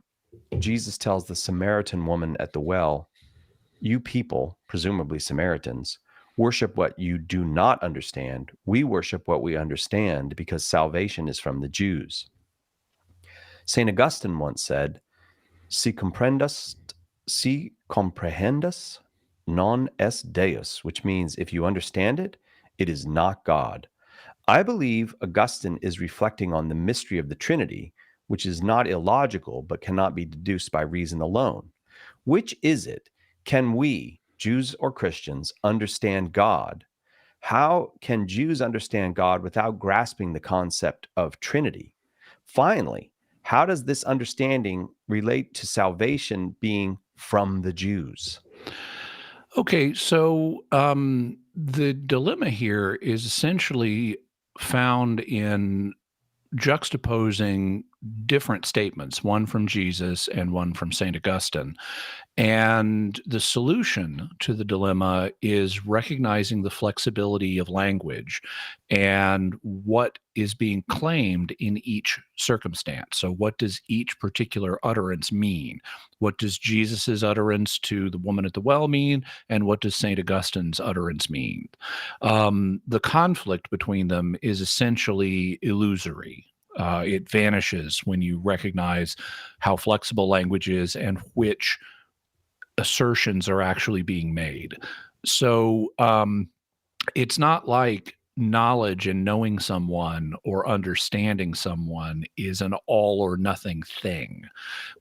Jesus tells the Samaritan woman at the well, "You people, presumably Samaritans, worship what you do not understand. We worship what we understand because salvation is from the Jews." St. Augustine once said, si comprehendas non est Deus, which means if you understand it, it is not God. I believe Augustine is reflecting on the mystery of the Trinity, which is not illogical, but cannot be deduced by reason alone. Which is it? Can we, Jews or Christians, understand God? How can Jews understand God without grasping the concept of Trinity? Finally, how does this understanding relate to salvation being from the Jews? Okay, so the dilemma here is essentially found in juxtaposing different statements, one from Jesus and one from St. Augustine. And the solution to the dilemma is recognizing the flexibility of language and what is being claimed in each circumstance. So, what does each particular utterance mean? What does Jesus's utterance to the woman at the well mean? And what does St. Augustine's utterance mean? The conflict between them is essentially illusory. It vanishes when you recognize how flexible language is and which assertions are actually being made. So it's not like knowledge and knowing someone or understanding someone is an all or nothing thing.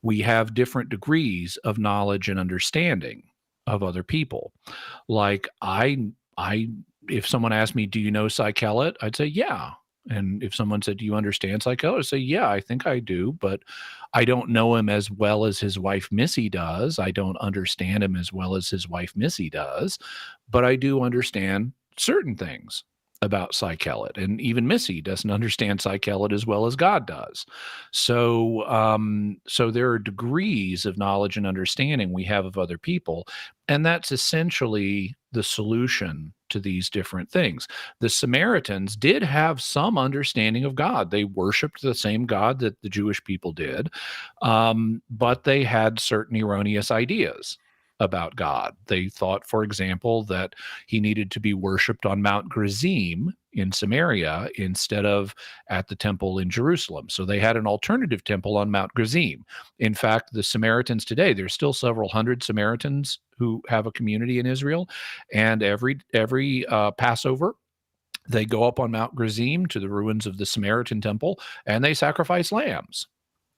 We have different degrees of knowledge and understanding of other people. Like I if someone asked me, "Do you know Cy Kellett?" I'd say, "Yeah." And if someone said, "Do you understand Cy Kellett?" I'd say, "Yeah, I think I do, but I don't know him as well as his wife Missy does. I don't understand him as well as his wife Missy does, but I do understand certain things about Cy Kellett. And even Missy doesn't understand Cy Kellett as well as God does. So there are degrees of knowledge and understanding we have of other people, and that's essentially the solution to these different things. The Samaritans did have some understanding of God. They worshiped the same God that the Jewish people did, but they had certain erroneous ideas about God. They thought, for example, that he needed to be worshiped on Mount Gerizim in Samaria instead of at the temple in Jerusalem. So they had an alternative temple on Mount Gerizim. In fact, the Samaritans today, there's still several hundred Samaritans who have a community in Israel, and every Passover, they go up on Mount Gerizim to the ruins of the Samaritan temple and they sacrifice lambs.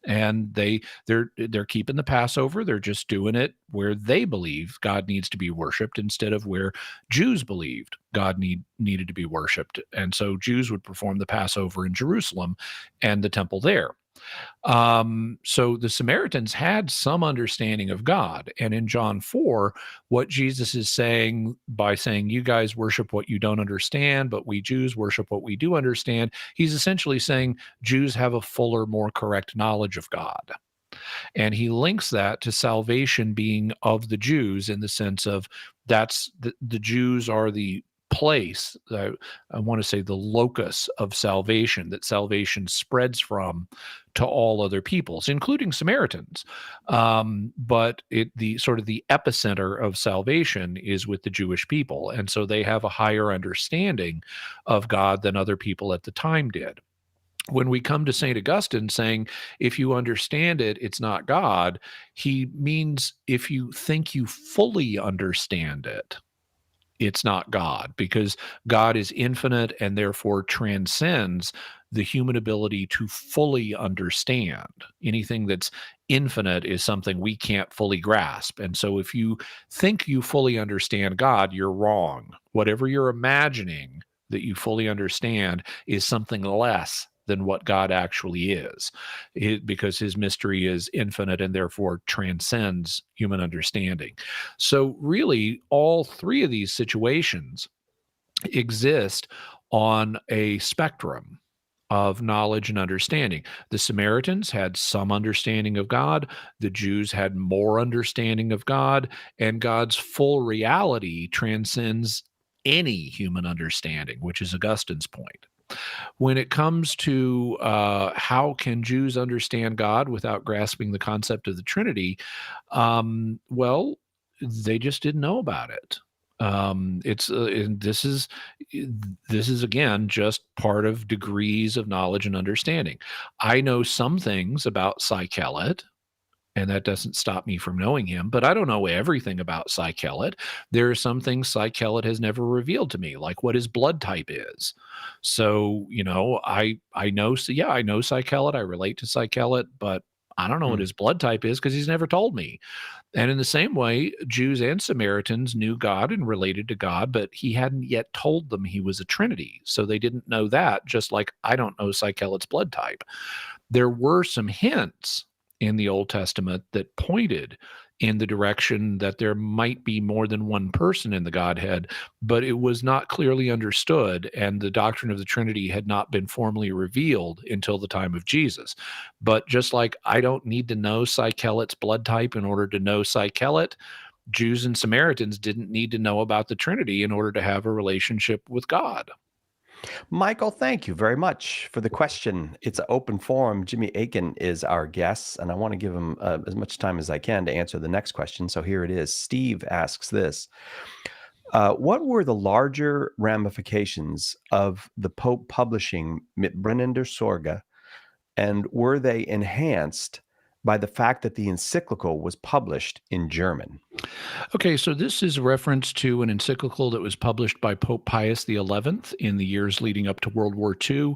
And they're keeping the Passover. They're just doing it where they believe God needs to be worshipped instead of where Jews believed God needed to be worshipped. And so Jews would perform the Passover in Jerusalem and the temple there. So the Samaritans had some understanding of God. And in John 4, what Jesus is saying by saying, "You guys worship what you don't understand, but we Jews worship what we do understand," he's essentially saying Jews have a fuller, more correct knowledge of God. And he links that to salvation being of the Jews in the sense of that's the Jews are the place, I want to say the locus of salvation, that salvation spreads from to all other peoples, including Samaritans. But the sort of the epicenter of salvation is with the Jewish people. And so they have a higher understanding of God than other people at the time did. When we come to St. Augustine saying, if you understand it, it's not God, he means if you think you fully understand it, it's not God, because God is infinite and therefore transcends the human ability to fully understand. Anything that's infinite is something we can't fully grasp. And so if you think you fully understand God, you're wrong. Whatever you're imagining that you fully understand is something less than what God actually is, because his mystery is infinite and therefore transcends human understanding. So really, all three of these situations exist on a spectrum of knowledge and understanding. The Samaritans had some understanding of God, the Jews had more understanding of God, and God's full reality transcends any human understanding, which is Augustine's point. When it comes to how can Jews understand God without grasping the concept of the Trinity, well, they just didn't know about it. And this is again just part of degrees of knowledge and understanding. I know some things about Cy Kellett, and that doesn't stop me from knowing him, but I don't know everything about Cy Kellett. There are some things Cy Kellett has never revealed to me, like what his blood type is. So, I know, so yeah, I know Cy Kellett, I relate to Cy Kellett, but I don't know what his blood type is because he's never told me. And in the same way, Jews and Samaritans knew God and related to God, but he hadn't yet told them he was a Trinity. So they didn't know that, just like I don't know Sikelet's blood type. There were some hints in the Old Testament that pointed in the direction that there might be more than one person in the Godhead, but it was not clearly understood, and the doctrine of the Trinity had not been formally revealed until the time of Jesus. But just like I don't need to know Sikelet's blood type in order to know Sikelet, Jews and Samaritans didn't need to know about the Trinity in order to have a relationship with God. Michael, thank you very much for the question. It's an open forum. Jimmy Akin is our guest, and I want to give him as much time as I can to answer the next question. So here it is. Steve asks this. What were the larger ramifications of the Pope publishing Mit brennender Sorge, and were they enhanced by the fact that the encyclical was published in German? Okay, so this is a reference to an encyclical that was published by Pope Pius XI in the years leading up to World War II.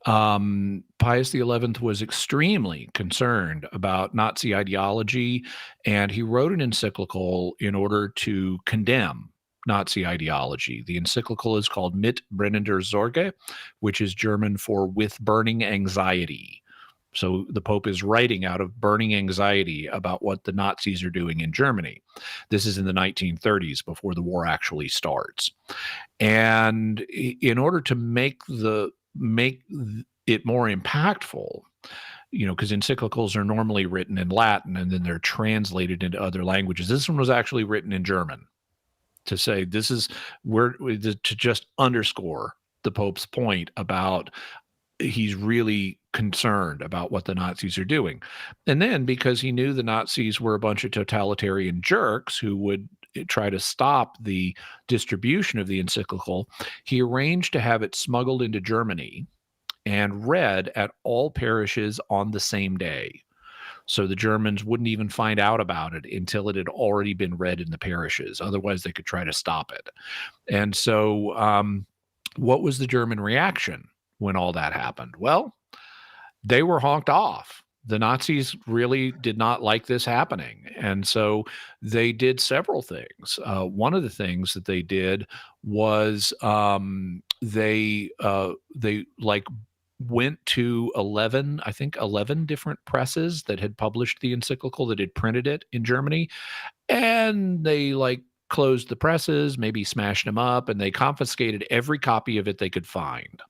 Pius XI was extremely concerned about Nazi ideology, and he wrote an encyclical in order to condemn Nazi ideology. The encyclical is called Mit brennender Sorge, which is German for with burning anxiety. So the Pope is writing out of burning anxiety about what the Nazis are doing in Germany. This is in the 1930s, before the war actually starts. And in order to make it more impactful, because encyclicals are normally written in Latin and then they're translated into other languages. This one was actually written in German to say this is to just underscore the Pope's point about he's really concerned about what the Nazis are doing. And then because he knew the Nazis were a bunch of totalitarian jerks who would try to stop the distribution of the encyclical, he arranged to have it smuggled into Germany and read at all parishes on the same day. So the Germans wouldn't even find out about it until it had already been read in the parishes. Otherwise, they could try to stop it. And so what was the German reaction when all that happened? Well, they were honked off. The Nazis really did not like this happening. And so they did several things. One of the things that they did was they went to 11 different presses that had published the encyclical, that had printed it in Germany. And they closed the presses, maybe smashed them up, and they confiscated every copy of it they could find.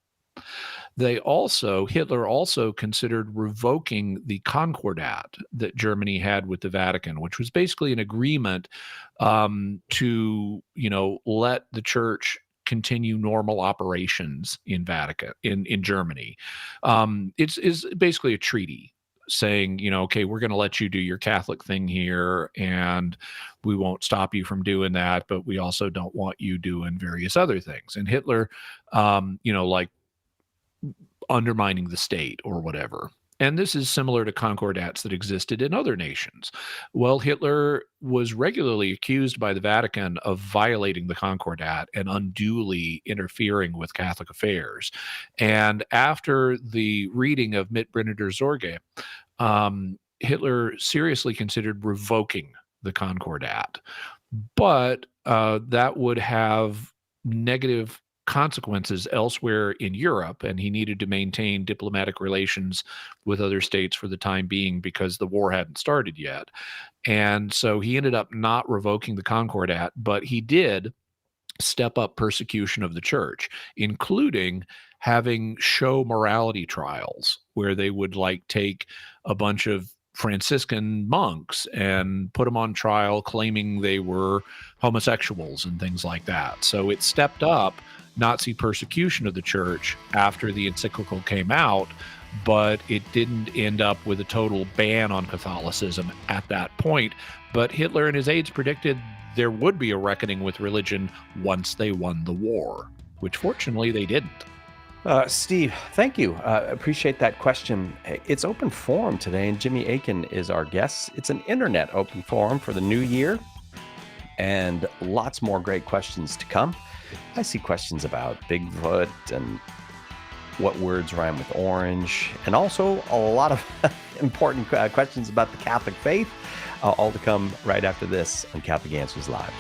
Hitler also considered revoking the Concordat that Germany had with the Vatican, which was basically an agreement to, let the church continue normal operations in Germany. It's basically a treaty saying, okay, we're going to let you do your Catholic thing here, and we won't stop you from doing that, but we also don't want you doing various other things. And Hitler, undermining the state or whatever. And this is similar to concordats that existed in other nations. Well, Hitler was regularly accused by the Vatican of violating the concordat and unduly interfering with Catholic affairs. And after the reading of Mit brennender Sorge, Hitler seriously considered revoking the concordat. But that would have negative consequences elsewhere in Europe, and he needed to maintain diplomatic relations with other states for the time being because the war hadn't started yet. And so he ended up not revoking the concordat, but he did step up persecution of the church, including having show morality trials where they would take a bunch of Franciscan monks and put them on trial claiming they were homosexuals and things like that. So it stepped up Nazi persecution of the church after the encyclical came out, but it didn't end up with a total ban on Catholicism at that point. But Hitler and his aides predicted there would be a reckoning with religion once they won the war, which fortunately they didn't. Steve, thank you. Appreciate that question. It's open forum today, and Jimmy Akin is our guest. It's an internet open forum for the new year, and lots more great questions to come. I see questions about Bigfoot and what words rhyme with orange, and also a lot of important questions about the Catholic faith, all to come right after this on Catholic Answers Live.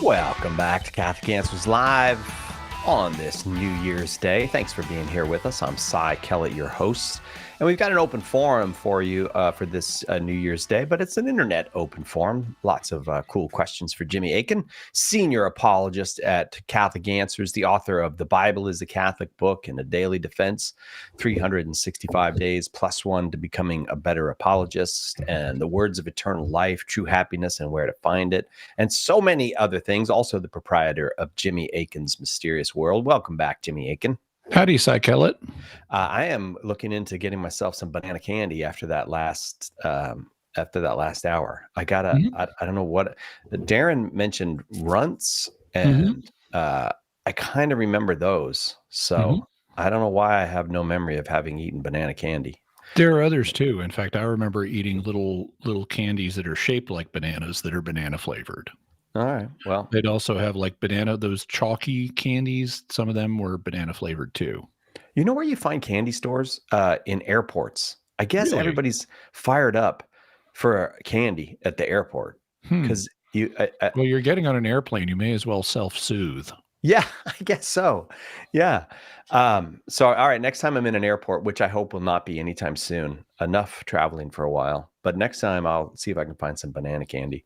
Welcome back to Catholic Answers Live on this New Year's Day. Thanks for being here with us. I'm Cy Kellett, your host. And we've got an open forum for you for this New Year's Day, but it's an internet open forum. Lots of cool questions for Jimmy Akin, senior apologist at Catholic Answers, the author of The Bible is a Catholic Book and a Daily Defense, 365 Days plus one to Becoming a Better Apologist, and The Words of Eternal Life, True Happiness and Where to Find It, and so many other things. Also the proprietor of Jimmy Akin's Mysterious World. Welcome back, Jimmy Akin. Howdy, Cy Kellett. I am looking into getting myself some banana candy after that last hour. I gotta. I don't know what Darren mentioned. Runts, and I kind of remember those. So I don't know why I have no memory of having eaten banana candy. There are others too. In fact, I remember eating little candies that are shaped like bananas that are banana flavored. All right. Well, they'd also have like those chalky candies. Some of them were banana flavored too. You know where you find candy stores? In airports. I guess everybody's fired up for candy at the airport because well, you're getting on an airplane. You may as well self-soothe. Yeah, I guess so. Yeah. So, all right. Next time I'm in an airport, which I hope will not be anytime soon, enough traveling for a while. But next time I'll see if I can find some banana candy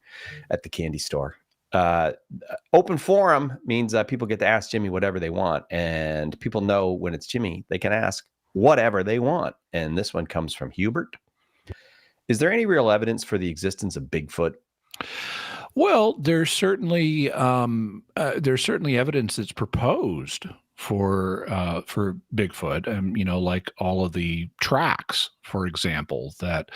at the candy store. Open forum means people get to ask Jimmy whatever they want, and people know when it's Jimmy, they can ask whatever they want. And this one comes from Hubert. Is there any real evidence for the existence of Bigfoot? Well, there's certainly evidence that's proposed for Bigfoot, like all of the tracks, for example, that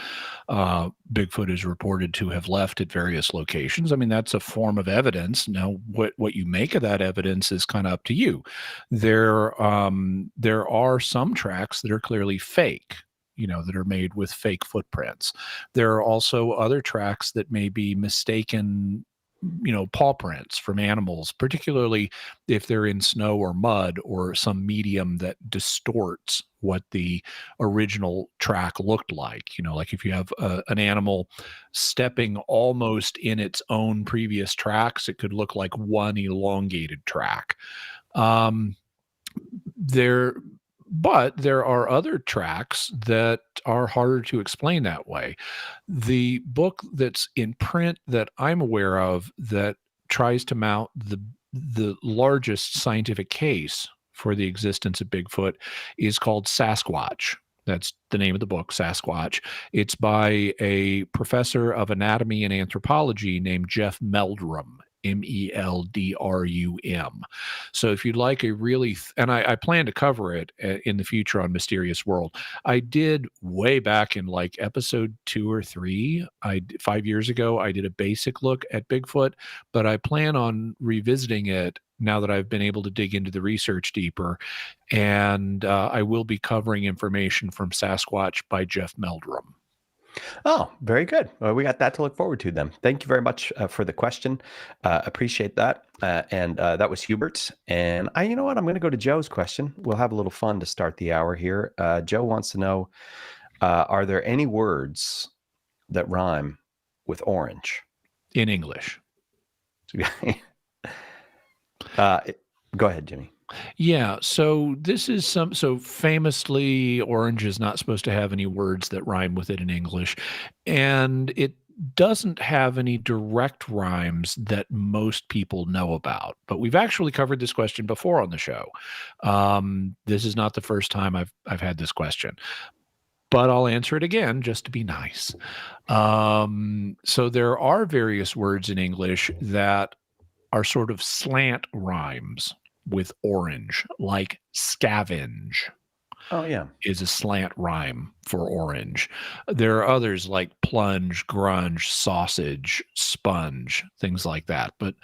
Bigfoot is reported to have left at various locations. I mean, that's a form of evidence. Now, what you make of that evidence is kind of up to you. There are some tracks that are clearly fake, that are made with fake footprints. There are also other tracks that may be mistaken, paw prints from animals, particularly if they're in snow or mud or some medium that distorts what the original track looked like. Like if you have an animal stepping almost in its own previous tracks, it could look like one elongated track. But there are other tracks that are harder to explain that way. The book that's in print that I'm aware of that tries to mount the largest scientific case for the existence of Bigfoot is called Sasquatch. That's the name of the book, Sasquatch. It's by a professor of anatomy and anthropology named Jeff Meldrum. Meldrum. So if you'd like a really, and I plan to cover it in the future on Mysterious World. I did way back in like episode 2 or 3, 5 years ago, I did a basic look at Bigfoot, but I plan on revisiting it now that I've been able to dig into the research deeper. And I will be covering information from Sasquatch by Jeff Meldrum. Oh, very good. Well, we got that to look forward to then. Thank you very much for the question. Appreciate that. And that was Hubert. And you know what? I'm going to go to Joe's question. We'll have a little fun to start the hour here. Joe wants to know, are there any words that rhyme with orange? In English. Go ahead, Jimmy. Yeah, so this is so famously, orange is not supposed to have any words that rhyme with it in English, and it doesn't have any direct rhymes that most people know about. But we've actually covered this question before on the show. This is not the first time I've had this question, but I'll answer it again just to be nice. So there are various words in English that are sort of slant rhymes with orange, like scavenge. Oh, yeah. Is a slant rhyme for orange. There are others like plunge, grunge, sausage, sponge, things like that. But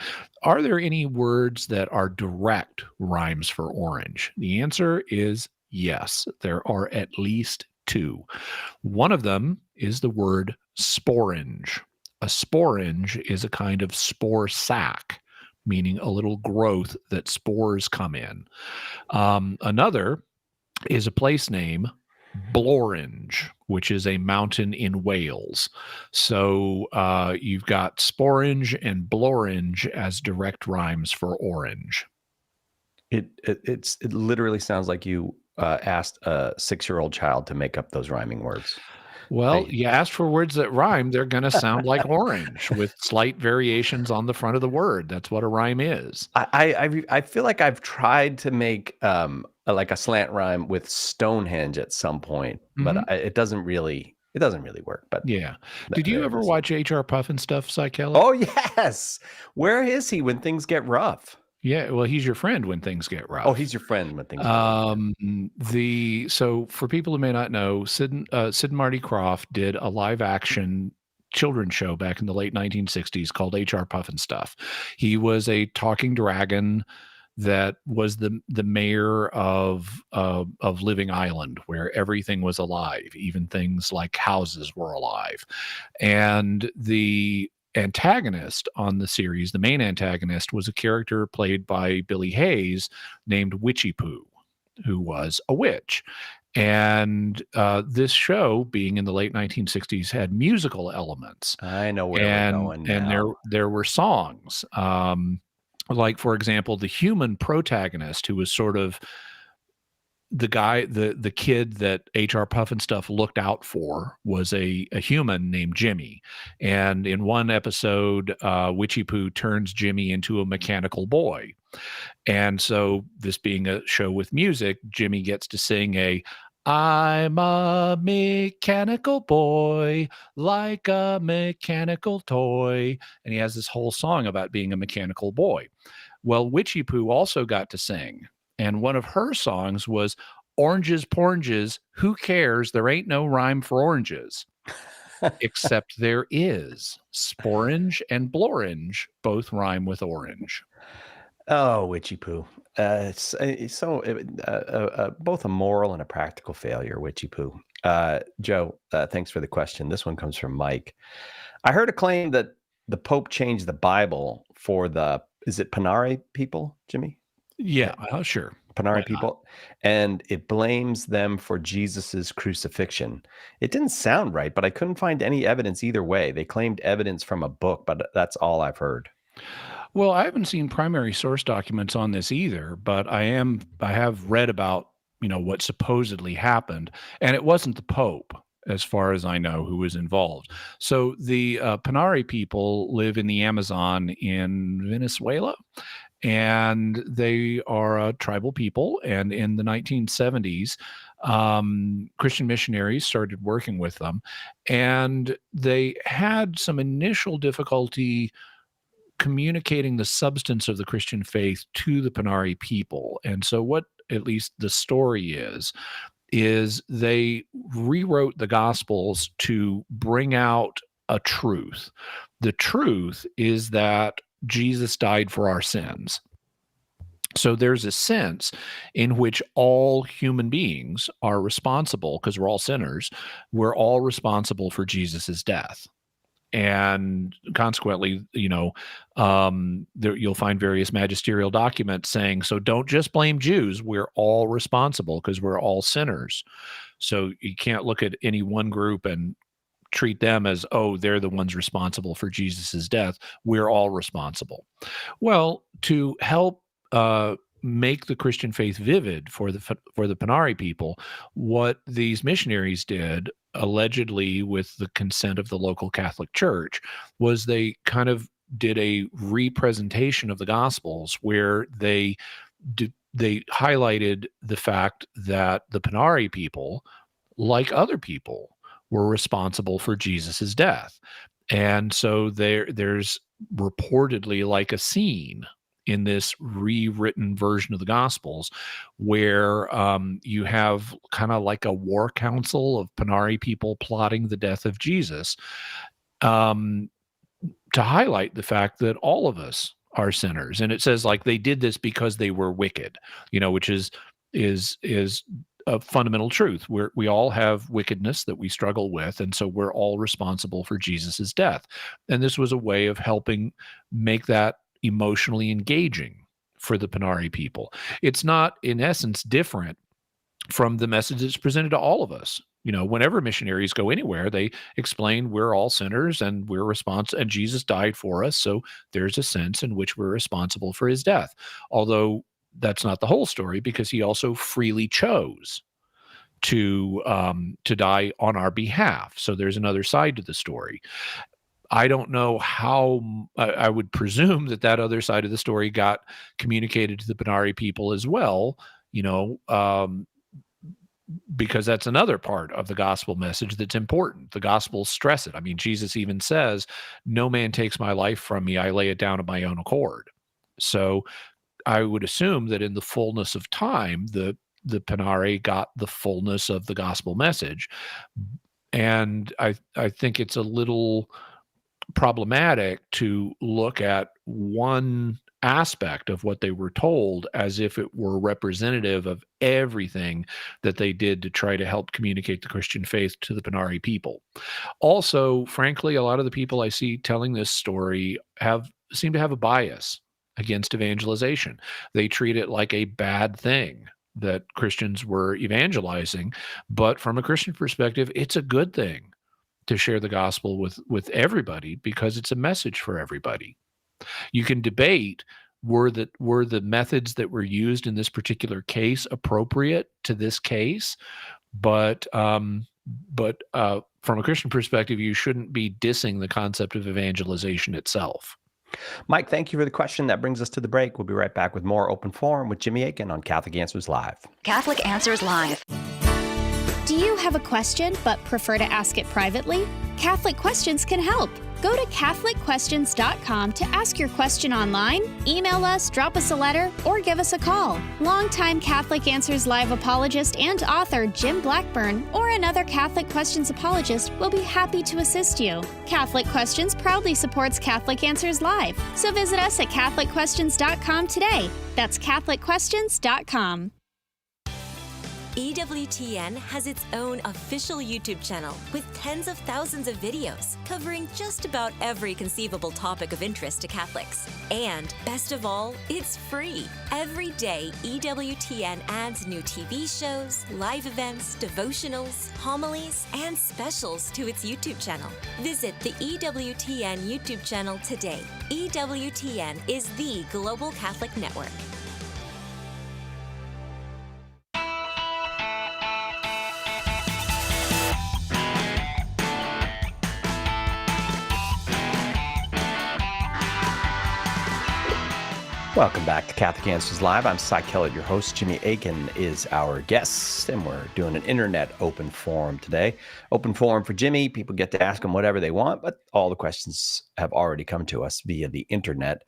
are there any words that are direct rhymes for orange? The answer is yes. There are at least 2. One of them is the word sporange. A sporange is a kind of spore sac, meaning a little growth that spores come in. Another is a place name Blorange, which is a mountain in Wales. So you've got sporange and blorange as direct rhymes for orange. It literally sounds like you asked a 6-year-old child to make up those rhyming words. Well, you asked for words that rhyme, they're going to sound like orange with slight variations on the front of the word. That's what a rhyme is. I feel like I've tried to make like a slant rhyme with Stonehenge at some point, but it doesn't really work. But yeah, did you ever watch H.R. Pufnstuf, Psychedelic? Oh yes, where is he when things get rough? Yeah, well, he's your friend when things get rough. Oh, he's your friend when things get rough. So for people who may not know, Sid and Marty Krofft did a live action children's show back in the late 1960s called H.R. Pufnstuf. He was a talking dragon that was the mayor of Living Island, where everything was alive, even things like houses were alive. And the antagonist on the series, the main antagonist, was a character played by Billy Hayes named Witchy Poo, who was a witch. And this show, being in the late 1960s, had musical elements. I know where we're going now. And there were songs. Like, for example, the human protagonist, who was sort of the guy, the kid that H.R. Pufnstuf looked out for, was a human named Jimmy. And in one episode, Witchy Poo turns Jimmy into a mechanical boy. And so, this being a show with music, Jimmy gets to sing I'm a mechanical boy, like a mechanical toy. And he has this whole song about being a mechanical boy. Well, Witchy Poo also got to sing. And one of her songs was Oranges, Poranges, who cares? There ain't no rhyme for oranges. Except there is. Sporange and blorange both rhyme with orange. Oh, Witchy Poo. It's both a moral and a practical failure, Witchy Poo. Joe, thanks for the question. This one comes from Mike. I heard a claim that the Pope changed the Bible for is it Panari people, Jimmy? Yeah, sure. Panari people, and it blames them for Jesus's crucifixion. It didn't sound right, but I couldn't find any evidence either way. They claimed evidence from a book, but that's all I've heard. Well, I haven't seen primary source documents on this either, but I have read about, what supposedly happened, and it wasn't the Pope, as far as I know, who was involved. So the Panari people live in the Amazon in Venezuela, and they are a tribal people. And in the 1970s, Christian missionaries started working with them, and they had some initial difficulty communicating the substance of the Christian faith to the Panari people. And so what at least the story is they rewrote the Gospels to bring out a truth. The truth is that Jesus died for our sins. So there's a sense in which all human beings are responsible, because we're all sinners, we're all responsible for Jesus's death. And consequently, you'll find various magisterial documents saying, so don't just blame Jews. We're all responsible because we're all sinners. So you can't look at any one group and treat them as, oh, they're the ones responsible for Jesus's death. We're all responsible. Well, to help make the Christian faith vivid for the Panari people, what these missionaries did, allegedly with the consent of the local Catholic Church, was they kind of did a representation of the Gospels where they highlighted the fact that the Panari people, like other people, were responsible for Jesus's death. And so there's reportedly like a scene in this rewritten version of the Gospels where you have kind of like a war council of Panari people plotting the death of Jesus, to highlight the fact that all of us are sinners. And it says like they did this because they were wicked, which is a fundamental truth. We all have wickedness that we struggle with, and so we're all responsible for Jesus's death. And this was a way of helping make that emotionally engaging for the Panari people. It's not, in essence, different from the message that's presented to all of us. Whenever missionaries go anywhere, they explain we're all sinners and and Jesus died for us. So there's a sense in which we're responsible for his death. Although that's not the whole story, because he also freely chose to die on our behalf. So there's another side to the story. I don't know how. I would presume that other side of the story got communicated to the Panari people as well, because that's another part of the gospel message that's important. The gospels stress it. I mean, Jesus even says, "No man takes my life from me. I lay it down of my own accord." So I would assume that in the fullness of time, the Panari got the fullness of the gospel message. And I think it's a little problematic to look at one aspect of what they were told as if it were representative of everything that they did to try to help communicate the Christian faith to the Panari people. Also, frankly, a lot of the people I see telling this story seem to have a bias against evangelization. They treat it like a bad thing that Christians were evangelizing, but from a Christian perspective, it's a good thing to share the gospel with everybody, because it's a message for everybody. You can debate, were the methods that were used in this particular case appropriate to this case, but from a Christian perspective, you shouldn't be dissing the concept of evangelization itself. Mike, thank you for the question. That brings us to the break. We'll be right back with more Open Forum with Jimmy Akin on Catholic Answers Live. Catholic Answers Live. Do you have a question but prefer to ask it privately? Catholic Questions can help. Go to CatholicQuestions.com to ask your question online, email us, drop us a letter, or give us a call. Longtime Catholic Answers Live apologist and author Jim Blackburn or another Catholic Questions apologist will be happy to assist you. Catholic Questions proudly supports Catholic Answers Live, so visit us at CatholicQuestions.com today. That's CatholicQuestions.com. EWTN has its own official YouTube channel with tens of thousands of videos covering just about every conceivable topic of interest to Catholics. And best of all, it's free. Every day, EWTN adds new TV shows, live events, devotionals, homilies, and specials to its YouTube channel. Visit the EWTN YouTube channel today. EWTN is the Global Catholic Network. Welcome back to Catholic Answers Live. I'm Cy Kellett, your host. Jimmy Akin is our guest, and we're doing an internet open forum today. Open forum for Jimmy. People get to ask him whatever they want, but all the questions have already come to us via the internet.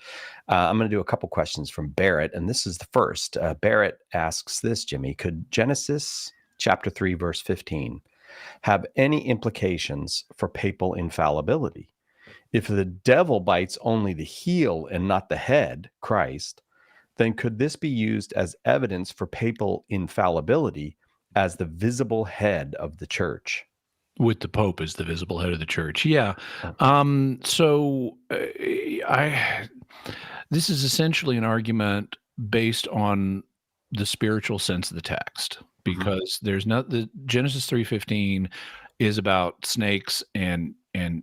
I'm going to do a couple questions from Barrett, and this is the first. Barrett asks this, Jimmy: could Genesis chapter 3, verse 15 have any implications for papal infallibility? If the devil bites only the heel and not the head, Christ, then could this be used as evidence for papal infallibility as the visible head of the church? With the Pope as the visible head of the church. Yeah. This is essentially an argument based on the spiritual sense of the text, because there's not the Genesis 3:15 is about snakes and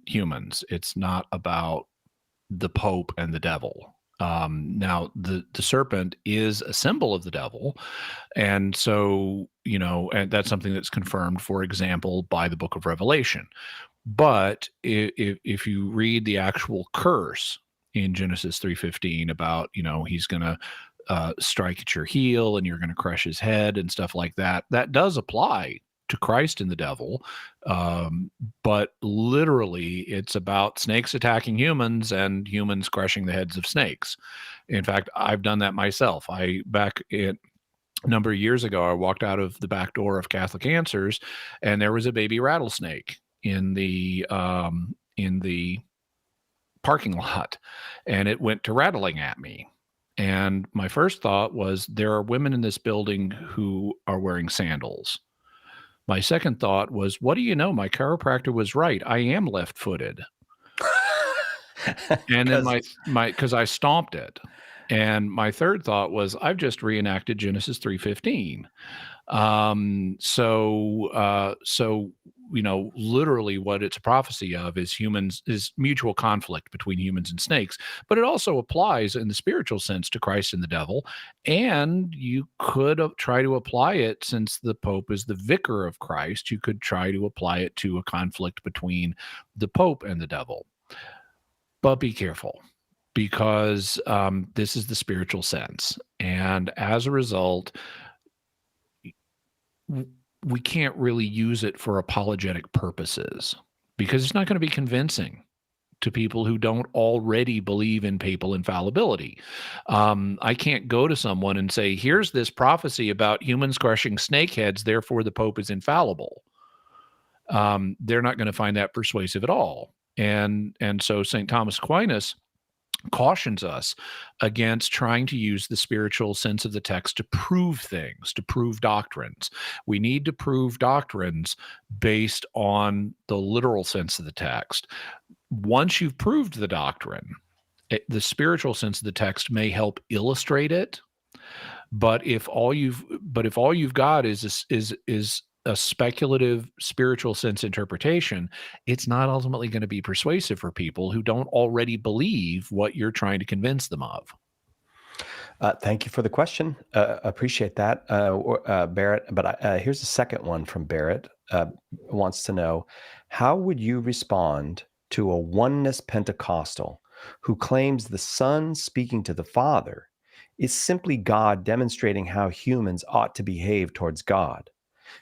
humans. It's not about the Pope and the devil. Now, the serpent is a symbol of the devil. And so, and that's something that's confirmed, for example, by the book of Revelation. But if you read the actual curse in Genesis 3:15 about, he's going to strike at your heel and you're going to crush his head and stuff like that, that does apply to Christ and the devil, but literally it's about snakes attacking humans and humans crushing the heads of snakes. In fact, I've done that myself. Back a number of years ago, I walked out of the back door of Catholic Answers, and there was a baby rattlesnake in the parking lot, and it went to rattling at me. And my first thought was, there are women in this building who are wearing sandals. My second thought was, what do you know? My chiropractor was right. I am left-footed. And then because I stomped it. And my third thought was, I've just reenacted Genesis 3:15. So literally what it's a prophecy of is mutual conflict between humans and snakes, but it also applies in the spiritual sense to Christ and the devil. And you could try to apply it, since the Pope is the vicar of Christ, you could try to apply it to a conflict between the Pope and the devil. But be careful, because this is the spiritual sense. And as a result, we can't really use it for apologetic purposes, because it's not going to be convincing to people who don't already believe in papal infallibility. I can't go to someone and say, here's this prophecy about humans crushing snake heads, therefore the Pope is infallible. They're not going to find that persuasive at all. And so St. Thomas Aquinas cautions us against trying to use the spiritual sense of the text to prove things, to prove doctrines. We need to prove doctrines based on the literal sense of the text. Once you've proved the doctrine, the spiritual sense of the text may help illustrate it. But if all you've got is a speculative spiritual sense interpretation, it's not ultimately going to be persuasive for people who don't already believe what you're trying to convince them of. Thank you for the question. Appreciate that, Barrett. But here's a second one from Barrett. Wants to know, how would you respond to a oneness Pentecostal who claims the Son speaking to the Father is simply God demonstrating how humans ought to behave towards God,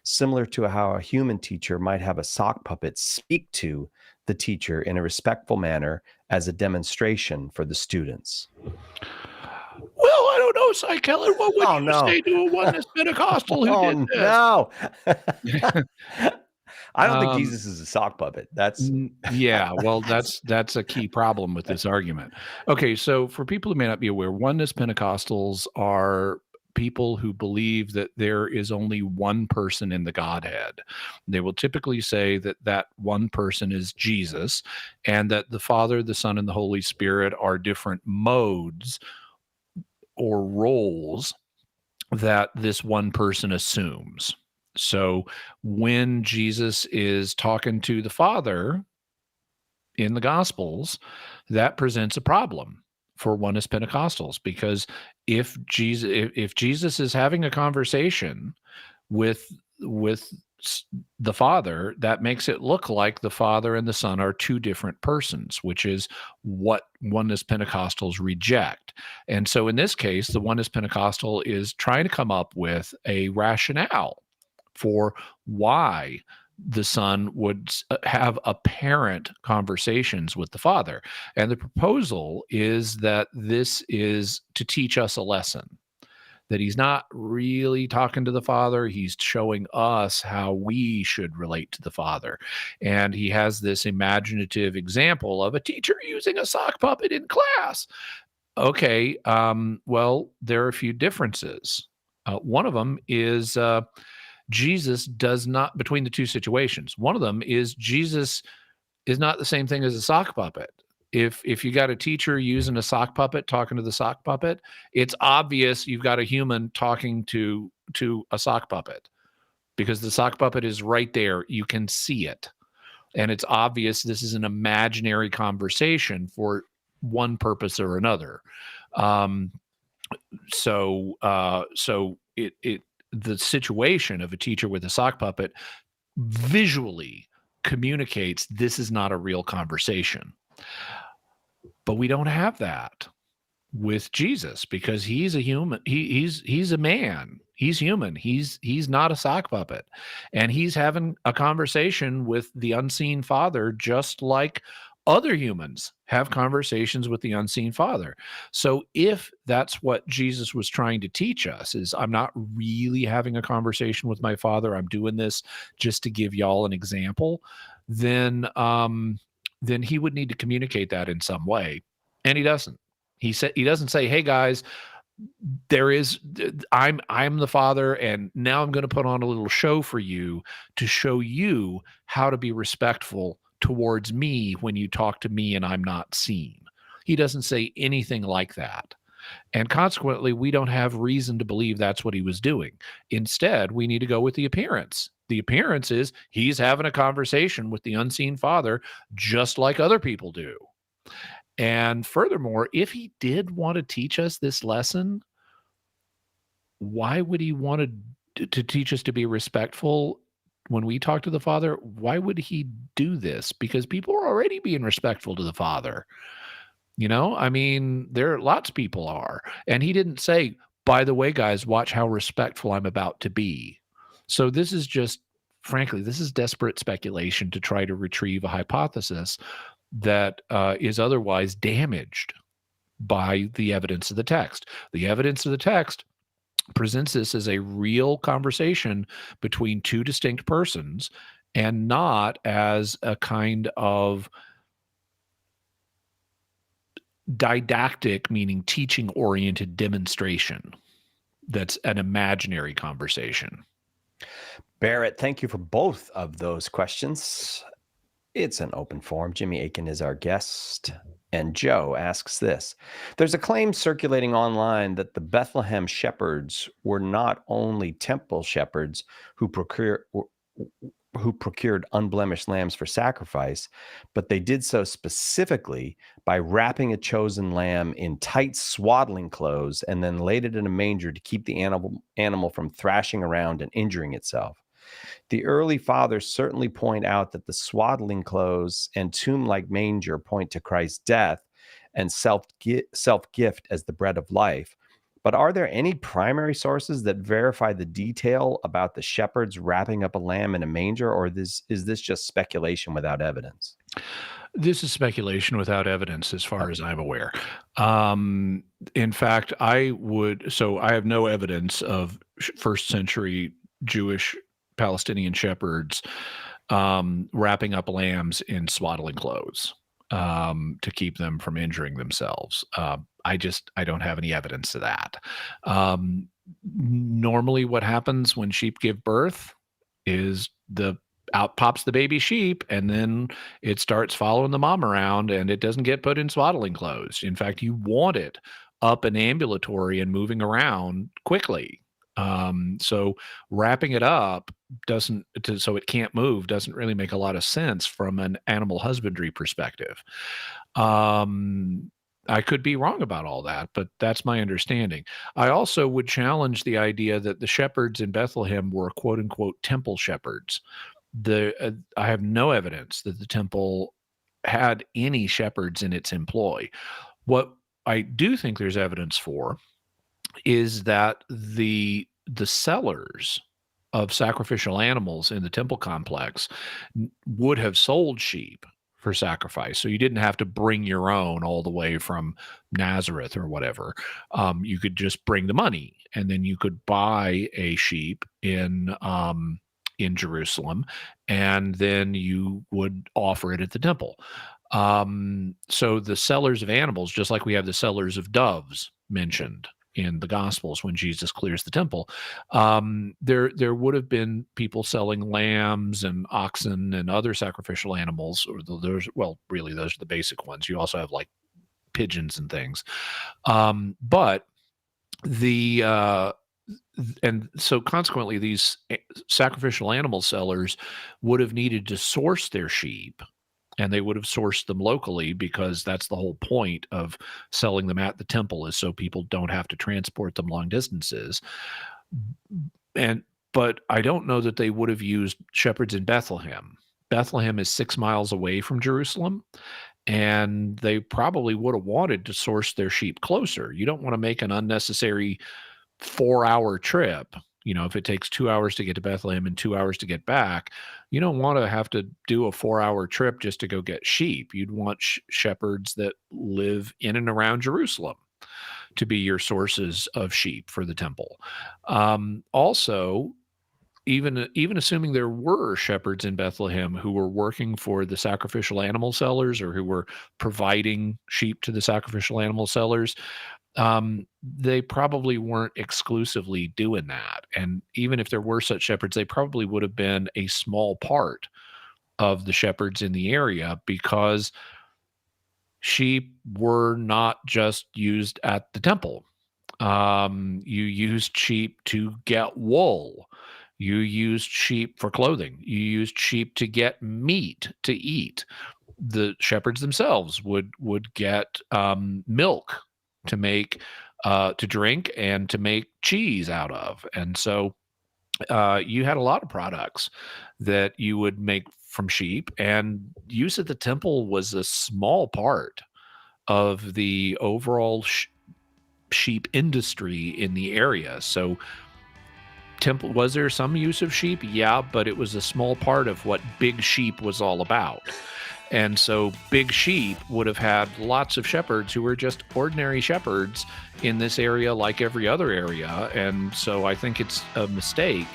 similar to how a human teacher might have a sock puppet speak to the teacher in a respectful manner as a demonstration for the students? Well, I don't know, Cy Keller. What would you say to a oneness Pentecostal who did this? No. I don't think Jesus is a sock puppet. Yeah, well, that's a key problem with this argument. Okay, so for people who may not be aware, oneness Pentecostals are people who believe that there is only one person in the Godhead. They will typically say that one person is Jesus, and that the Father, the Son, and the Holy Spirit are different modes or roles that this one person assumes. So when Jesus is talking to the Father in the Gospels, that presents a problem for oneness Pentecostals, because if Jesus is having a conversation with the Father, that makes it look like the Father and the Son are two different persons, which is what oneness Pentecostals reject. And so in this case, the oneness Pentecostal is trying to come up with a rationale for why the Son would have apparent conversations with the Father. And the proposal is that this is to teach us a lesson, that he's not really talking to the Father. He's showing us how we should relate to the Father. And he has this imaginative example of a teacher using a sock puppet in class. Okay, well, there are a few differences. One of them is Jesus does not, between the two situations, one of them is Jesus is not the same thing as a sock puppet. If you got a teacher using a sock puppet, talking to the sock puppet, it's obvious you've got a human talking to a sock puppet, because the sock puppet is right there. You can see it. And it's obvious this is an imaginary conversation for one purpose or another. So the situation of a teacher with a sock puppet visually communicates this is not a real conversation. But we don't have that with Jesus, because he's a human. He's a man. He's human. He's not a sock puppet. And he's having a conversation with the unseen Father, just like other humans have conversations with the unseen Father. So if that's what Jesus was trying to teach us, is I'm not really having a conversation with my Father, I'm doing this just to give y'all an example, then he would need to communicate that in some way. And he doesn't. He doesn't say, hey guys, I'm the Father, and now I'm going to put on a little show for you to show you how to be respectful towards me when you talk to me and I'm not seen. He doesn't say anything like that. And consequently, we don't have reason to believe that's what he was doing. Instead, we need to go with the appearance. The appearance is he's having a conversation with the unseen Father, just like other people do. And furthermore, if he did want to teach us this lesson, why would he want to teach us to be respectful when we talk to the Father? Why would he do this? Because people are already being respectful to the Father. I mean, lots of people are. And he didn't say, by the way, guys, watch how respectful I'm about to be. So this is just, frankly, this is desperate speculation to try to retrieve a hypothesis that is otherwise damaged by the evidence of the text. The evidence of the text presents this as a real conversation between two distinct persons and not as a kind of didactic, meaning teaching-oriented demonstration that's an imaginary conversation. Barrett, thank you for both of those questions. It's an open forum. Jimmy Akin is our guest. And Joe asks this. There's a claim circulating online that the Bethlehem shepherds were not only temple shepherds who procured unblemished lambs for sacrifice, but they did so specifically by wrapping a chosen lamb in tight swaddling clothes and then laid it in a manger to keep the animal from thrashing around and injuring itself. The early fathers certainly point out that the swaddling clothes and tomb-like manger point to Christ's death and self-gift as the bread of life. But are there any primary sources that verify the detail about the shepherds wrapping up a lamb in a manger, or is this just speculation without evidence? This is speculation without evidence, as far as I'm aware. In fact, I have no evidence of first century Jewish Palestinian shepherds wrapping up lambs in swaddling clothes to keep them from injuring themselves. I don't have any evidence of that. Normally what happens when sheep give birth is out pops the baby sheep, and then it starts following the mom around, and it doesn't get put in swaddling clothes. In fact, you want it up and ambulatory and moving around quickly. So wrapping it up so it can't move doesn't really make a lot of sense from an animal husbandry perspective. I could be wrong about all that, but that's my understanding. I also would challenge the idea that the shepherds in Bethlehem were quote unquote temple shepherds. I have no evidence that the temple had any shepherds in its employ. What I do think there's evidence for is that the sellers of sacrificial animals in the temple complex would have sold sheep for sacrifice. So you didn't have to bring your own all the way from Nazareth or whatever. You could just bring the money, and then you could buy a sheep in Jerusalem, and then you would offer it at the temple. So the sellers of animals, just like we have the sellers of doves mentioned in the Gospels when Jesus clears the temple, there would have been people selling lambs and oxen and other sacrificial animals, or those are the basic ones. You also have like pigeons and things. And so consequently, these sacrificial animal sellers would have needed to source their sheep, and they would have sourced them locally, because that's the whole point of selling them at the temple, is so people don't have to transport them long distances. But I don't know that they would have used shepherds in Bethlehem. Bethlehem is 6 miles away from Jerusalem, and they probably would have wanted to source their sheep closer. You don't want to make an unnecessary 4-hour trip. If it takes 2 hours to get to Bethlehem and 2 hours to get back, you don't want to have to do a 4-hour trip just to go get sheep. You'd want shepherds that live in and around Jerusalem to be your sources of sheep for the temple. Also, even assuming there were shepherds in Bethlehem who were working for the sacrificial animal sellers, or who were providing sheep to the sacrificial animal sellers, they probably weren't exclusively doing that. And even if there were such shepherds, they probably would have been a small part of the shepherds in the area, because sheep were not just used at the temple. You used sheep to get wool. You used sheep for clothing. You used sheep to get meat to eat. The shepherds themselves would get milk to make to drink and to make cheese out of. And so you had a lot of products that you would make from sheep, and use at the temple was a small part of the overall sheep industry in the area. So temple, was there some use of sheep? Yeah, but it was a small part of what big sheep was all about. And so big sheep would have had lots of shepherds who were just ordinary shepherds in this area like every other area. And so I think it's a mistake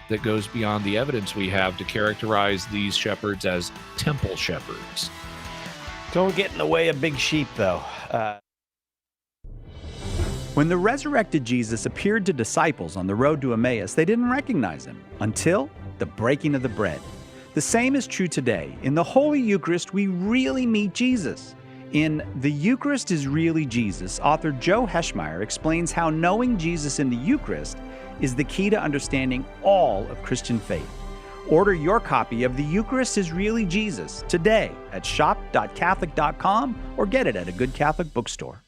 that goes beyond the evidence we have to characterize these shepherds as temple shepherds. Don't get in the way of big sheep, though. When the resurrected Jesus appeared to disciples on the road to Emmaus, they didn't recognize him until the breaking of the bread. The same is true today. In the Holy Eucharist, we really meet Jesus. In The Eucharist is Really Jesus, author Joe Heschmeyer explains how knowing Jesus in the Eucharist is the key to understanding all of Christian faith. Order your copy of The Eucharist is Really Jesus today at shop.catholic.com or get it at a good Catholic bookstore.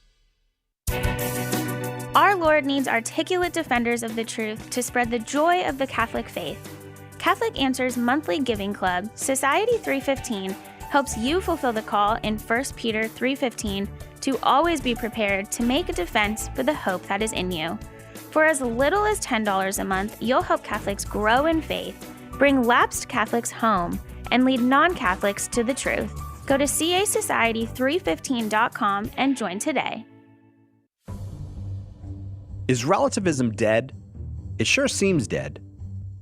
Our Lord needs articulate defenders of the truth to spread the joy of the Catholic faith. Catholic Answers monthly giving club, Society 315, helps you fulfill the call in 1 Peter 3:15 to always be prepared to make a defense for the hope that is in you. For as little as $10 a month, you'll help Catholics grow in faith, bring lapsed Catholics home, and lead non-Catholics to the truth. Go to casociety315.com and join today. Is relativism dead? It sure seems dead.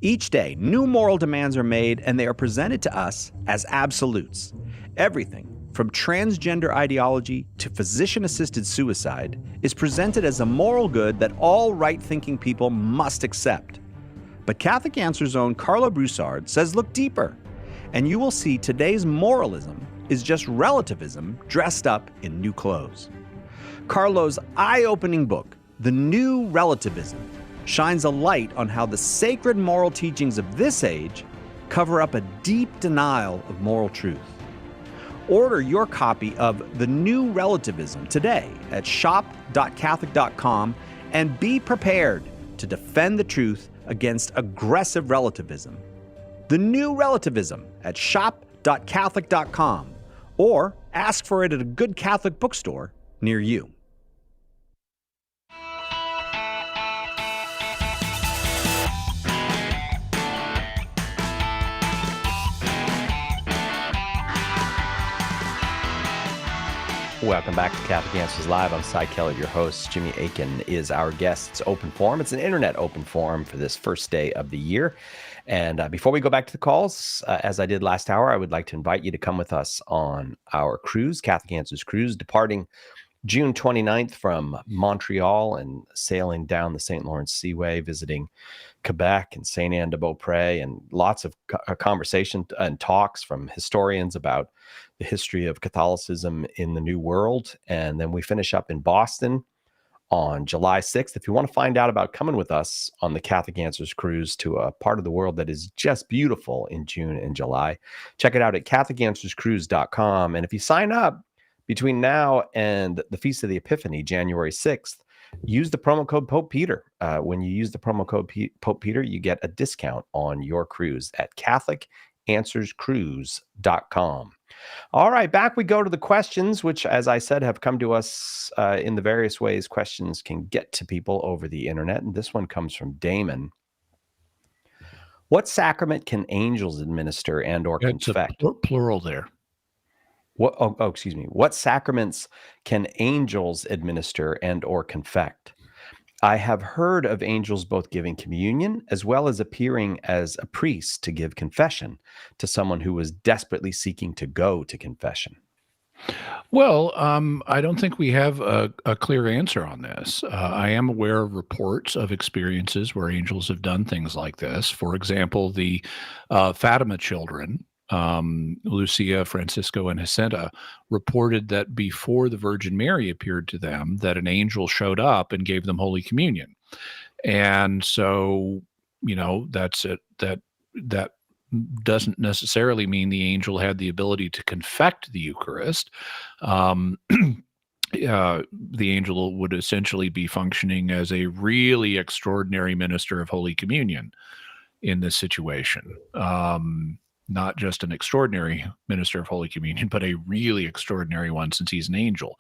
Each day, new moral demands are made, and they are presented to us as absolutes. Everything, from transgender ideology to physician-assisted suicide, is presented as a moral good that all right-thinking people must accept. But Catholic Answers' own Carlo Broussard says look deeper, and you will see today's moralism is just relativism dressed up in new clothes. Carlo's eye-opening book, The New Relativism, shines a light on how the sacred moral teachings of this age cover up a deep denial of moral truth. Order your copy of The New Relativism today at shop.catholic.com and be prepared to defend the truth against aggressive relativism. The New Relativism at shop.catholic.com or ask for it at a good Catholic bookstore near you. Welcome back to Catholic Answers Live. I'm Cy Keller, your host. Jimmy Akin is our guest. It's open forum. It's an internet open forum for this first day of the year. And before we go back to the calls, as I did last hour, I would like to invite you to come with us on our cruise, Catholic Answers Cruise, departing June 29th from Montreal and sailing down the St. Lawrence Seaway, visiting Quebec and St. Anne de Beaupré, and lots of conversation and talks from historians about the history of Catholicism in the New World. And then we finish up in Boston on July 6th. If you want to find out about coming with us on the Catholic Answers cruise to a part of the world that is just beautiful in June and July, check it out at catholicanswerscruise.com. And if you sign up between now and the Feast of the Epiphany, January 6th, use the promo code Pope Peter. When you use the promo code Pope Peter, you get a discount on your cruise at catholicanswerscruise.com. All right, back we go to the questions, which, as I said, have come to us in the various ways questions can get to people over the internet. And this one comes from Damon. What sacrament can angels administer and or confect? It's a plural there. Excuse me. What sacraments can angels administer and or confect? I have heard of angels both giving communion as well as appearing as a priest to give confession to someone who was desperately seeking to go to confession. Well, I don't think we have a clear answer on this. I am aware of reports of experiences where angels have done things like this. For example, the Fatima children Lucia, Francisco, and Jacinta reported that before the Virgin Mary appeared to them, that an angel showed up and gave them Holy Communion. And so, that's it. That doesn't necessarily mean the angel had the ability to confect the Eucharist. The angel would essentially be functioning as a really extraordinary minister of Holy Communion in this situation. Not just an extraordinary minister of Holy Communion, but a really extraordinary one, since he's an angel.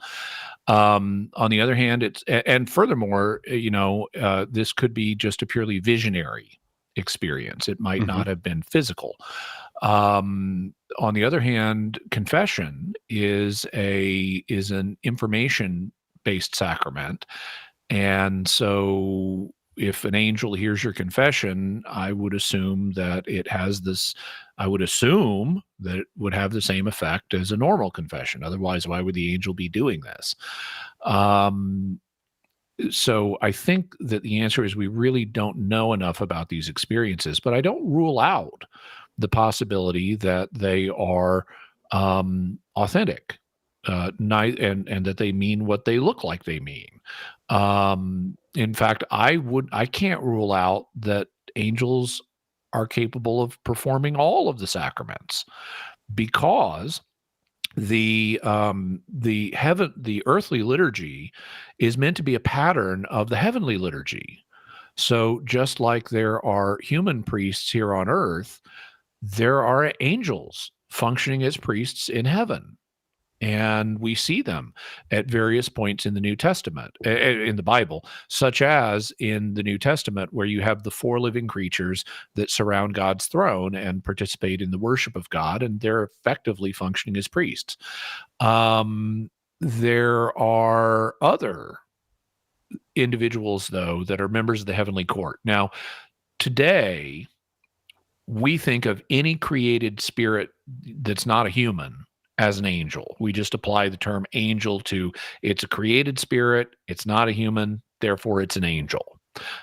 On the other hand, and furthermore, this could be just a purely visionary experience. It might not have been physical. On the other hand, confession is an information-based sacrament, and so if an angel hears your confession, I would assume that it would have the same effect as a normal confession. Otherwise, why would the angel be doing this? So I think that the answer is we really don't know enough about these experiences, but I don't rule out the possibility that they are authentic, and that they mean what they look like they mean. In fact, I can't rule out that angels are capable of performing all of the sacraments, because the earthly liturgy is meant to be a pattern of the heavenly liturgy. So just like there are human priests here on earth, there are angels functioning as priests in heaven. And we see them at various points in the New Testament, in the Bible, such as in the New Testament, where you have the 4 living creatures that surround God's throne and participate in the worship of God, and they're effectively functioning as priests. There are other individuals, though, that are members of the heavenly court. Now, today, we think of any created spirit that's not a human as an angel. We just apply the term angel to, it's a created spirit, it's not a human, therefore it's an angel.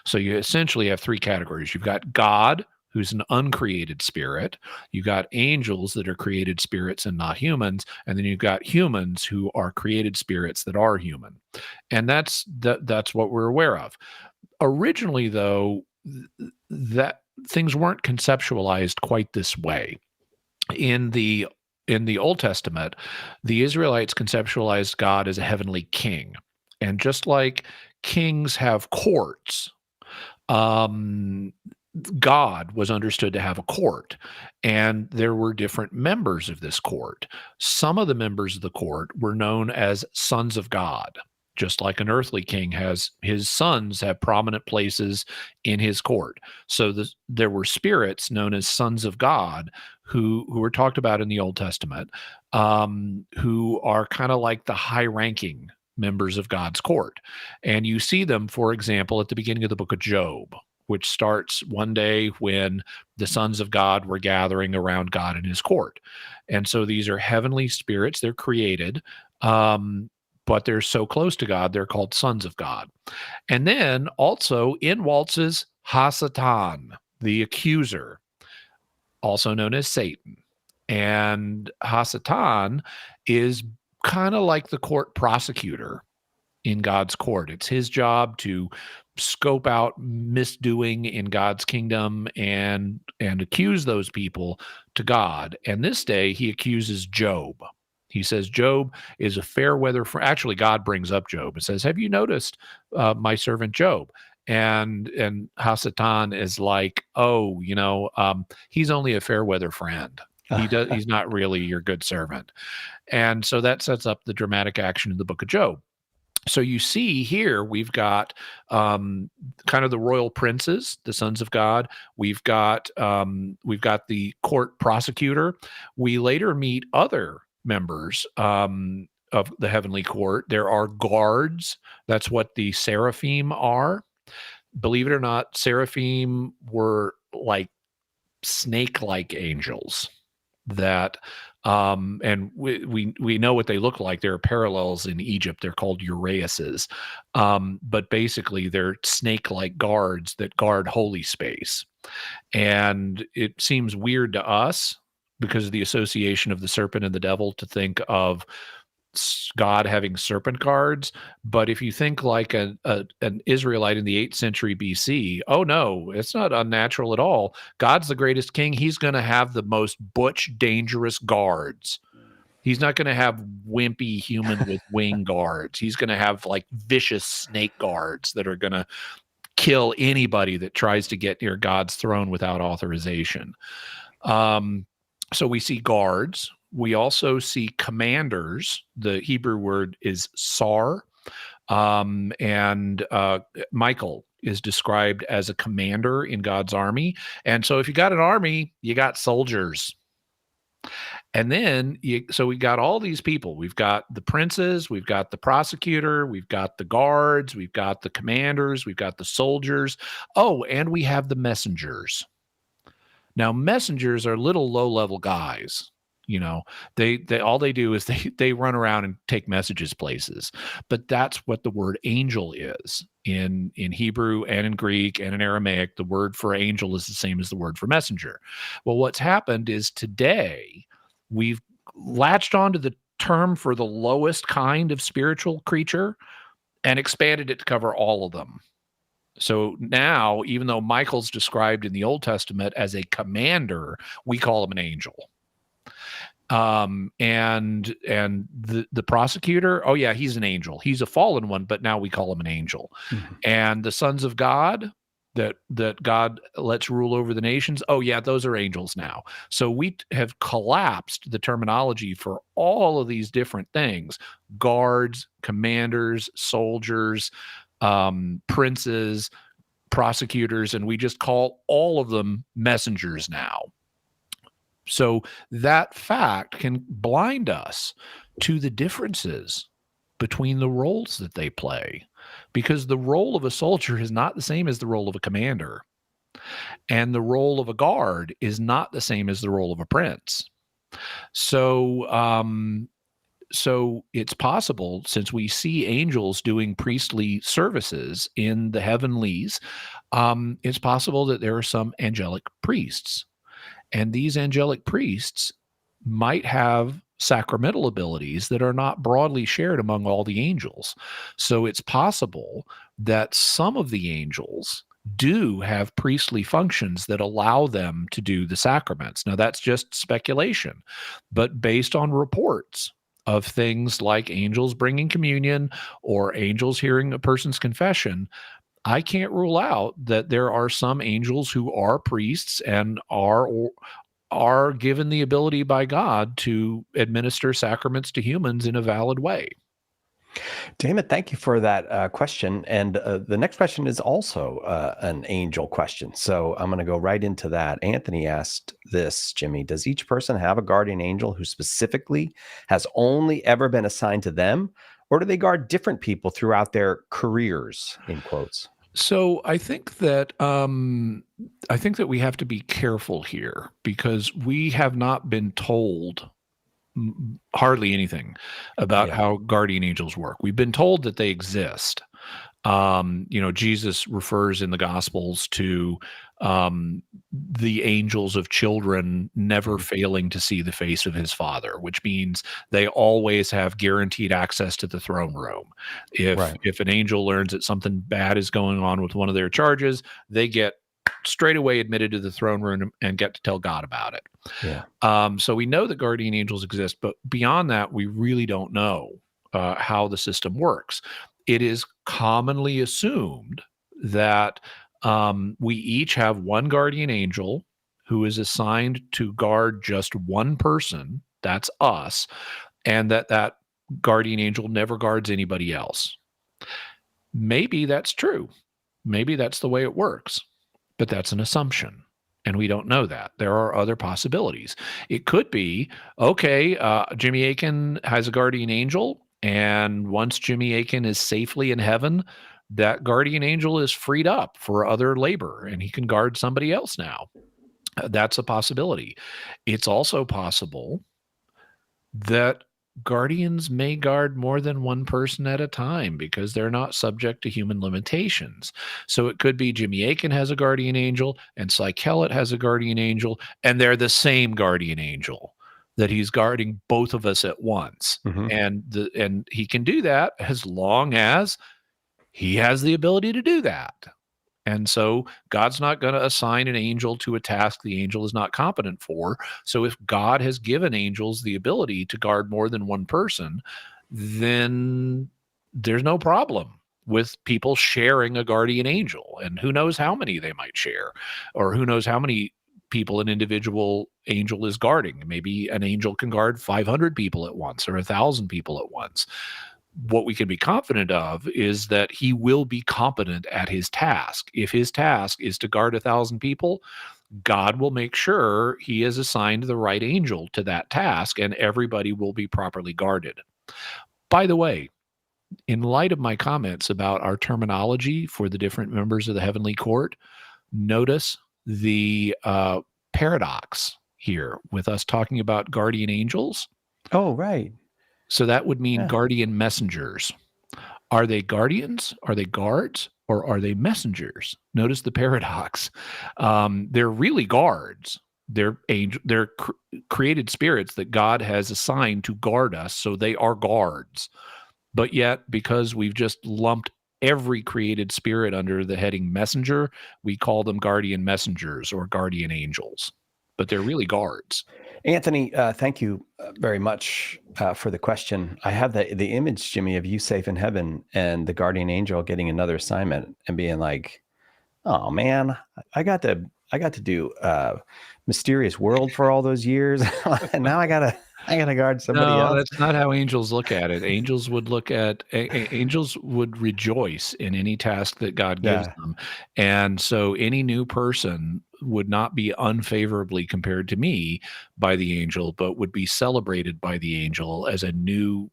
So you essentially have 3 categories. You've got God, who's an uncreated spirit. You've got angels that are created spirits and not humans. And then you've got humans who are created spirits that are human. And that's what we're aware of. Originally, though, that things weren't conceptualized quite this way. In the Old Testament, the Israelites conceptualized God as a heavenly king. And just like kings have courts, God was understood to have a court, and there were different members of this court. Some of the members of the court were known as sons of God. Just like an earthly king has, his sons have prominent places in his court. So there were spirits known as sons of God who were talked about in the Old Testament, who are kind of like the high-ranking members of God's court. And you see them, for example, at the beginning of the book of Job, which starts one day when the sons of God were gathering around God in his court. And so these are heavenly spirits. They're created, but they're so close to God, they're called sons of God. And then also in waltzes, Hasatan, the accuser, also known as Satan. And Hasatan is kind of like the court prosecutor in God's court. It's his job to scope out misdoing in God's kingdom and accuse those people to God. And this day he accuses Job. He says Job is a fair weather friend. Actually, God brings up Job and says, "Have you noticed my servant Job?" And Hasatan is like, "Oh, he's only a fair weather friend. He's not really your good servant." And so that sets up the dramatic action in the book of Job. So you see here, we've got kind of the royal princes, the sons of God. We've got the court prosecutor. We later meet other members of the heavenly court. There are guards. That's what the seraphim are. Believe it or not, seraphim were like snake-like angels that and we know what they look like. There are parallels in Egypt. They're called uraeuses. But basically they're snake-like guards that guard holy space. And it seems weird to us because of the association of the serpent and the devil, to think of God having serpent guards. But if you think like an Israelite in the 8th century BC, oh no, it's not unnatural at all. God's the greatest king. He's going to have the most butch, dangerous guards. He's not going to have wimpy human with wing guards. He's going to have like vicious snake guards that are going to kill anybody that tries to get near God's throne without authorization. So we see guards. We also see commanders. The Hebrew word is cier. And Michael is described as a commander in God's army. And so if you got an army, you got soldiers. And then, so we got all these people. We've got the princes, we've got the prosecutor, we've got the guards, we've got the commanders, we've got the soldiers. Oh, and we have the messengers. Now, messengers are little low-level guys. You know, they all they do is they run around and take messages places. But that's what the word angel is. In Hebrew and in Greek and in Aramaic, the word for angel is the same as the word for messenger. Well, what's happened is today we've latched onto the term for the lowest kind of spiritual creature and expanded it to cover all of them. So now, even though Michael's described in the Old Testament as a commander, we call him an angel. And the prosecutor, oh yeah, he's an angel. He's a fallen one, but now we call him an angel. Mm-hmm. And the sons of God that God lets rule over the nations, oh yeah, those are angels now. So we have collapsed the terminology for all of these different things: guards, commanders, soldiers, princes, prosecutors, and we just call all of them messengers now. So that fact can blind us to the differences between the roles that they play, because the role of a soldier is not the same as the role of a commander, and the role of a guard is not the same as the role of a prince. So it's possible, since we see angels doing priestly services in the heavenlies, it's possible that there are some angelic priests. And these angelic priests might have sacramental abilities that are not broadly shared among all the angels. So it's possible that some of the angels do have priestly functions that allow them to do the sacraments. Now, that's just speculation, but based on reports of things like angels bringing communion or angels hearing a person's confession, I can't rule out that there are some angels who are priests and are given the ability by God to administer sacraments to humans in a valid way. Damon, thank you for that question. And the next question is also an angel question. So I'm going to go right into that. Anthony asked this, Jimmy: does each person have a guardian angel who specifically has only ever been assigned to them, or do they guard different people throughout their careers, in quotes? So I think that we have to be careful here, because we have not been told hardly anything about how guardian angels work. We've been told that they exist. Jesus refers in the Gospels to the angels of children never failing to see the face of his Father, which means they always have guaranteed access to the throne room. If an angel learns that something bad is going on with one of their charges, they get straight away admitted to the throne room and get to tell God about it. Yeah. So we know that guardian angels exist, but beyond that, we really don't know how the system works. It is commonly assumed that we each have one guardian angel who is assigned to guard just one person, that's us, and that guardian angel never guards anybody else. Maybe that's true. Maybe that's the way it works, but that's an assumption, and we don't know that. There are other possibilities. It could be, okay, Jimmy Akin has a guardian angel, and once Jimmy Akin is safely in heaven, that guardian angel is freed up for other labor, and he can guard somebody else now. That's a possibility. It's also possible that guardians may guard more than one person at a time because they're not subject to human limitations. So it could be Jimmy Akin has a guardian angel and Cy Kellett has a guardian angel, and they're the same guardian angel, that he's guarding both of us at once. And he can do that as long as he has the ability to do that. And so God's not going to assign an angel to a task the angel is not competent for. So if God has given angels the ability to guard more than one person, then there's no problem with people sharing a guardian angel. And who knows how many they might share, or who knows how many people an individual angel is guarding. Maybe an angel can guard 500 people at once or 1,000 people at once. What we can be confident of is that he will be competent at his task. If his task is to guard 1,000 people, God will make sure he has assigned the right angel to that task, and everybody will be properly guarded. By the way, in light of my comments about our terminology for the different members of the heavenly court, notice the paradox here with us talking about guardian angels. Oh, right. So that would mean guardian messengers. Are they guardians? Are they guards? Or are they messengers? Notice the paradox. They're really guards. They're created spirits that God has assigned to guard us, so they are guards. But yet, because we've just lumped every created spirit under the heading messenger, we call them guardian messengers or guardian angels. But they're really guards. Anthony, thank you very much for the question. I have the image, Jimmy, of you safe in heaven and the guardian angel getting another assignment and being like, "Oh man, I got to do Mysterious World for all those years, and now I gotta guard somebody else." No, that's not how angels look at it. Angels would look at angels would rejoice in any task that God gives them, and so any new person would not be unfavorably compared to me by the angel, but would be celebrated by the angel as a new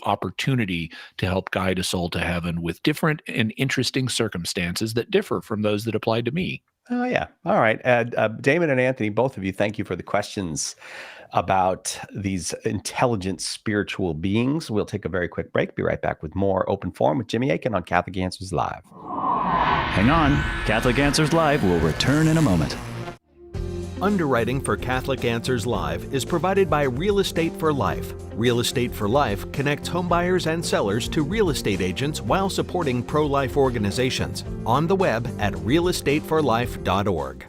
opportunity to help guide a soul to heaven with different and interesting circumstances that differ from those that applied to me. Oh, yeah. All right. Damon and Anthony, both of you, thank you for the questions about these intelligent spiritual beings. We'll take a very quick break. Be right back with more Open Forum with Jimmy Akin on Catholic Answers Live. Hang on. Catholic Answers Live will return in a moment. Underwriting for Catholic Answers Live is provided by Real Estate for Life. Real Estate for Life connects homebuyers and sellers to real estate agents while supporting pro-life organizations. On the web at realestateforlife.org.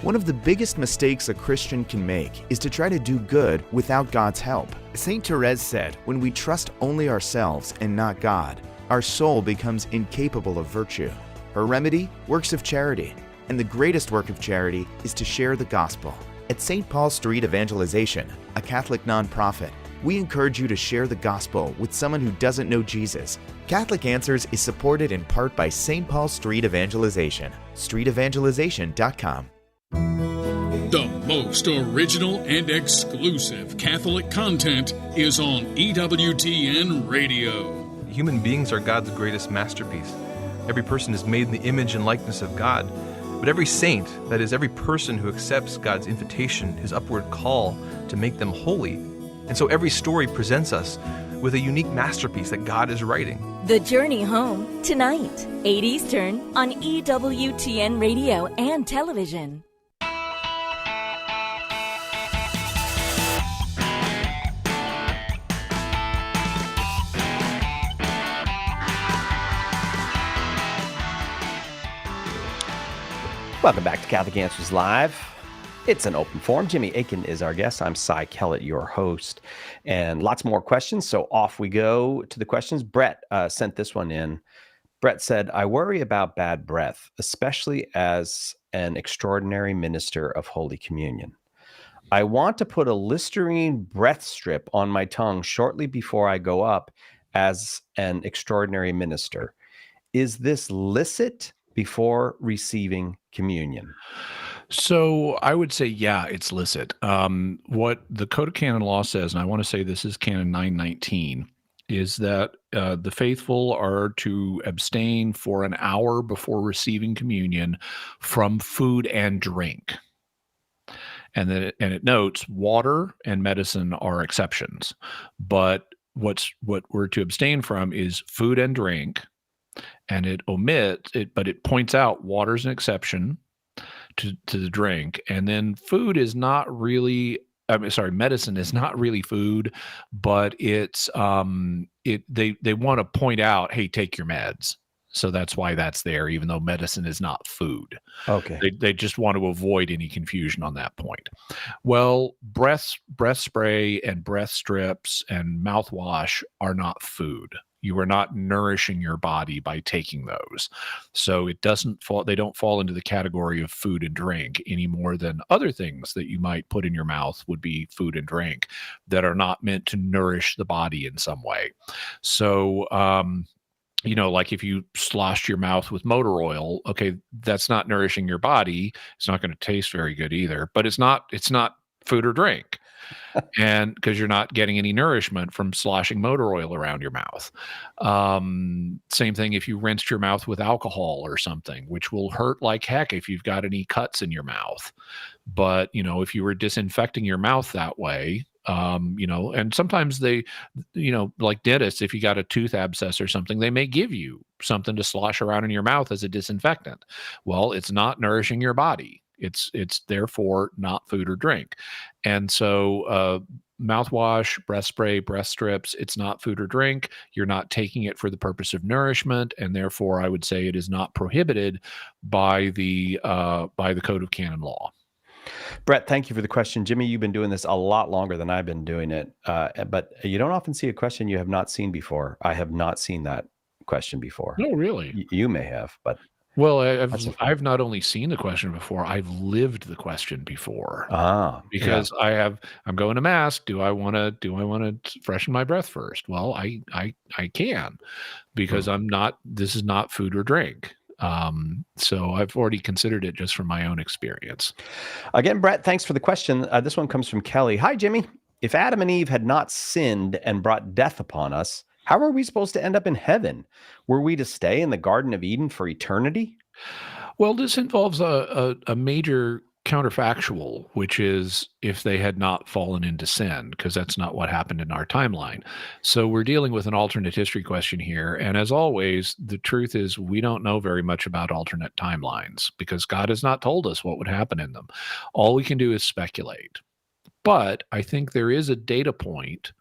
One of the biggest mistakes a Christian can make is to try to do good without God's help. St. Therese said, "When we trust only ourselves and not God, our soul becomes incapable of virtue." Her remedy? Works of charity. And the greatest work of charity is to share the gospel. At St. Paul Street Evangelization, a Catholic nonprofit, we encourage you to share the gospel with someone who doesn't know Jesus. Catholic Answers is supported in part by St. Paul Street Evangelization, streetevangelization.com. The most original and exclusive Catholic content is on EWTN Radio. Human beings are God's greatest masterpiece. Every person is made in the image and likeness of God. But every saint, that is, every person who accepts God's invitation, his upward call to make them holy. And so every story presents us with a unique masterpiece that God is writing. The Journey Home, tonight, 8 Eastern, on EWTN Radio and Television. Welcome back to Catholic Answers Live. It's an open forum. Jimmy Akin is our guest. I'm Cy Kellett, your host. And lots more questions, so off we go to the questions. Brett sent this one in. Brett said, "I worry about bad breath, especially as an extraordinary minister of Holy Communion. I want to put a Listerine breath strip on my tongue shortly before I go up as an extraordinary minister. Is this licit before receiving communion?" So I would say, yeah, it's licit. What the Code of Canon Law says, and I want to say this is Canon 919, is that the faithful are to abstain for an hour before receiving communion from food and drink. and then it notes water and medicine are exceptions, but what we're to abstain from is food and drink, and it omits it, but it points out water's an exception to the drink, and then food is not really. Medicine is not really food, but it's they want to point out, hey, take your meds. So that's why that's there, even though medicine is not food. Okay. They just want to avoid any confusion on that point. Well, breath spray and breath strips and mouthwash are not food. You are not nourishing your body by taking those. So they don't fall into the category of food and drink any more than other things that you might put in your mouth would be food and drink that are not meant to nourish the body in some way. So, like if you sloshed your mouth with motor oil, okay, that's not nourishing your body. It's not going to taste very good either, but it's not food or drink. And because you're not getting any nourishment from sloshing motor oil around your mouth. Same thing if you rinsed your mouth with alcohol or something, which will hurt like heck if you've got any cuts in your mouth. But, if you were disinfecting your mouth that way, and sometimes they, like dentists, if you got a tooth abscess or something, they may give you something to slosh around in your mouth as a disinfectant. Well, it's not nourishing your body. It's therefore not food or drink. And so mouthwash, breath spray, breath strips, it's not food or drink. You're not taking it for the purpose of nourishment, and therefore I would say it is not prohibited by the Code of Canon Law. Brett, thank you for the question. Jimmy, you've been doing this a lot longer than I've been doing it, but you don't often see a question you have not seen before. I have not seen that question before. No, really? You may have, but... Well, I've not only seen the question before, I've lived the question before. Because I'm going to mass. Do I want to freshen my breath first? Well, I can, because this is not food or drink. So I've already considered it just from my own experience. Again, Brett, thanks for the question. This one comes from Kelly. Hi, Jimmy. If Adam and Eve had not sinned and brought death upon us, how are we supposed to end up in heaven? Were we to stay in the Garden of Eden for eternity? Well, this involves a major counterfactual, which is if they had not fallen into sin, because that's not what happened in our timeline. So we're dealing with an alternate history question here. And as always, the truth is we don't know very much about alternate timelines because God has not told us what would happen in them. All we can do is speculate. But I think there is a data point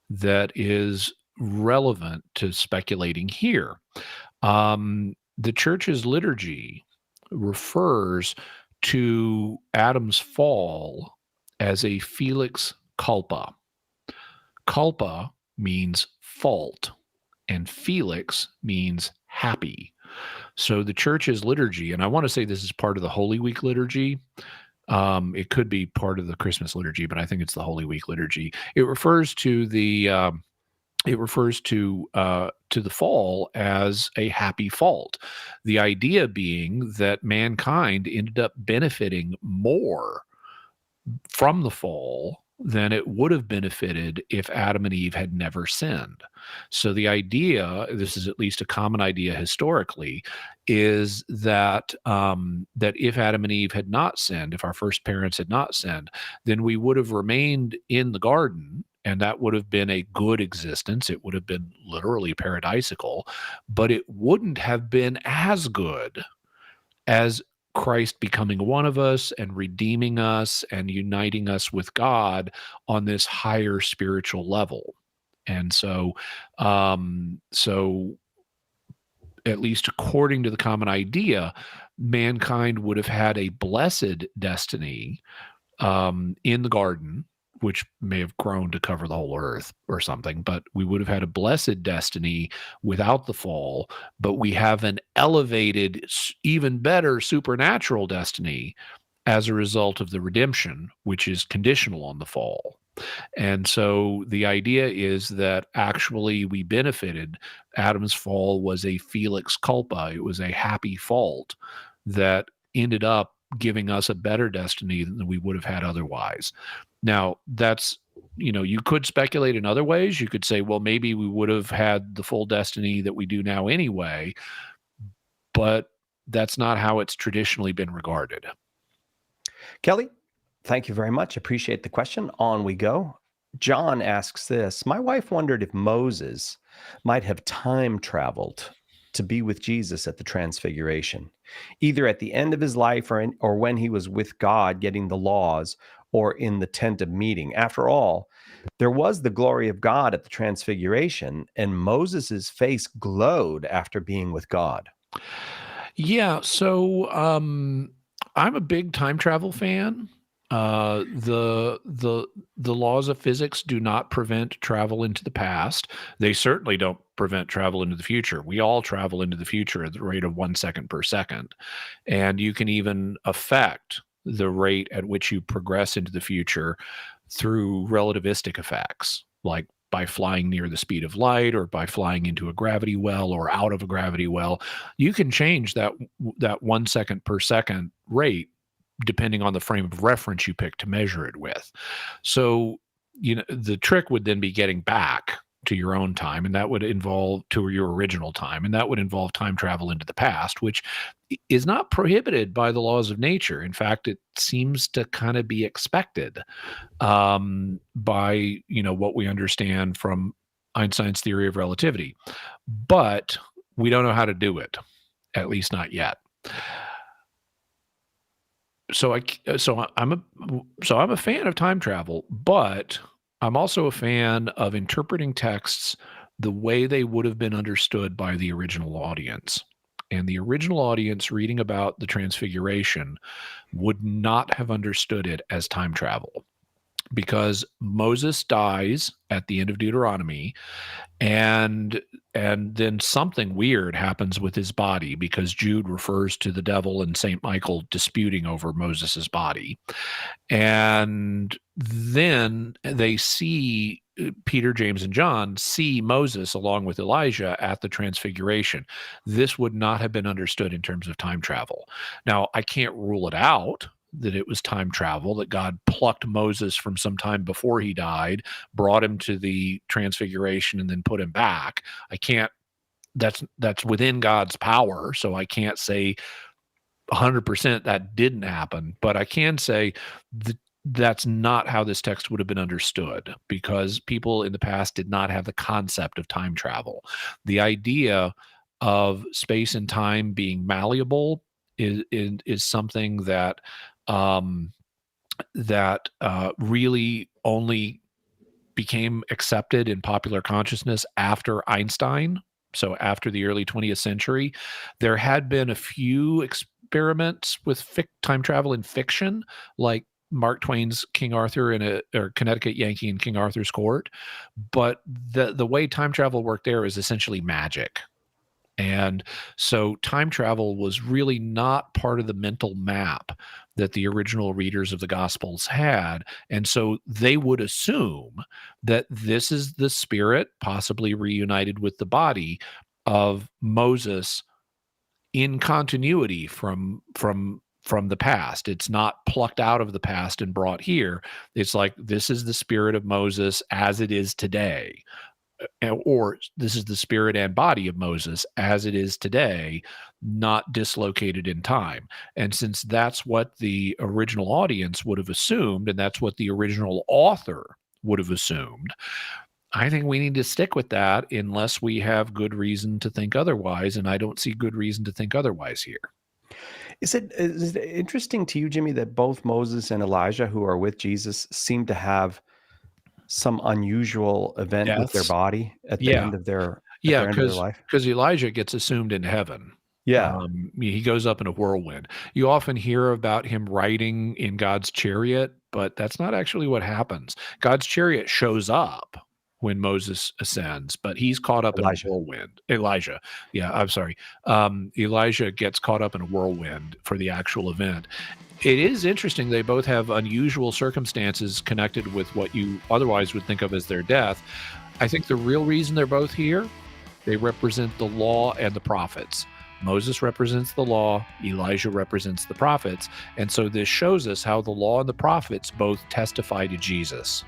that is relevant to speculating here. The church's liturgy refers to Adam's fall as a felix culpa. Culpa means fault, and felix means happy. So the church's liturgy, and I want to say this is part of the Holy Week liturgy. It could be part of the Christmas liturgy, but I think it's the Holy Week liturgy. It refers to the fall as a happy fault. The idea being that mankind ended up benefiting more from the fall than it would have benefited if Adam and Eve had never sinned. So the idea, this is at least a common idea historically, is that that if Adam and Eve had not sinned, if our first parents had not sinned, then we would have remained in the garden, and that would have been a good existence. It would have been literally paradisical, but it wouldn't have been as good as Christ becoming one of us and redeeming us and uniting us with God on this higher spiritual level. And so, at least according to the common idea, mankind would have had a blessed destiny in the garden, which may have grown to cover the whole earth or something, but we would have had a blessed destiny without the fall, but we have an elevated, even better supernatural destiny as a result of the redemption, which is conditional on the fall. And so the idea is that actually we benefited. Adam's fall was a felix culpa. It was a happy fault that ended up giving us a better destiny than we would have had otherwise. Now, that's, you could speculate in other ways. You could say, well, maybe we would have had the full destiny that we do now anyway, but that's not how it's traditionally been regarded. Kelly, Thank you very much. Appreciate the question. On we go. John asks this: My wife wondered if Moses might have time traveled to be with Jesus at the Transfiguration, either at the end of his life or when he was with God getting the laws, or in the tent of meeting. After all, there was the glory of God at the Transfiguration, and Moses's face glowed after being with God. Yeah, so I'm a big time travel fan. The laws of physics do not prevent travel into the past. They certainly don't prevent travel into the future. We all travel into the future at the rate of 1 second per second, and you can even affect the rate at which you progress into the future through relativistic effects, like by flying near the speed of light, or by flying into a gravity well or out of a gravity well. You can change that 1 second per second rate depending on the frame of reference you pick to measure it with. So, the trick would then be getting back to your own time, and that would involve to your original time, and that would involve time travel into the past, which is not prohibited by the laws of nature. In fact, it seems to kind of be expected by what we understand from Einstein's theory of relativity, but we don't know how to do it, at least not yet. So I'm a fan of time travel, but I'm also a fan of interpreting texts the way they would have been understood by the original audience. And the original audience reading about the Transfiguration would not have understood it as time travel, because Moses dies at the end of Deuteronomy, and then something weird happens with his body, because Jude refers to the devil and Saint Michael disputing over Moses's body. And then they see Peter, James, and John see Moses along with Elijah at the Transfiguration. This would not have been understood in terms of time travel. Now, I can't rule it out that it was time travel, that God plucked Moses from some time before he died, brought him to the Transfiguration, and then put him back. I can't, that's within God's power, so I can't say 100% that didn't happen, but I can say that's not how this text would have been understood, because people in the past did not have the concept of time travel. The idea of space and time being malleable is something that really only became accepted in popular consciousness after Einstein. So after the early 20th century, there had been a few experiments with time travel in fiction, like Mark Twain's King Arthur or Connecticut Yankee in King Arthur's Court. But the way time travel worked there is essentially magic. And so time travel was really not part of the mental map that the original readers of the Gospels had. And so they would assume that this is the spirit, possibly reunited with the body, of Moses in continuity from the past. It's not plucked out of the past and brought here. It's like, this is the spirit of Moses as it is today. Or this is the spirit and body of Moses as it is today, not dislocated in time. And since that's what the original audience would have assumed, and that's what the original author would have assumed, I think we need to stick with that unless we have good reason to think otherwise, and I don't see good reason to think otherwise here. Is it interesting to you, Jimmy, that both Moses and Elijah, who are with Jesus, seem to have some unusual event with their body at the end of their life? Because Elijah gets assumed in heaven. Yeah. He goes up in a whirlwind. You often hear about him riding in God's chariot, but that's not actually what happens. God's chariot shows up when Moses ascends, but he's caught up in a whirlwind. Elijah. Yeah, I'm sorry. Elijah gets caught up in a whirlwind for the actual event. It is interesting. They both have unusual circumstances connected with what you otherwise would think of as their death. I think the real reason they're both here, they represent the law and the prophets. Moses represents the law, Elijah represents the prophets. And so this shows us how the law and the prophets both testify to Jesus.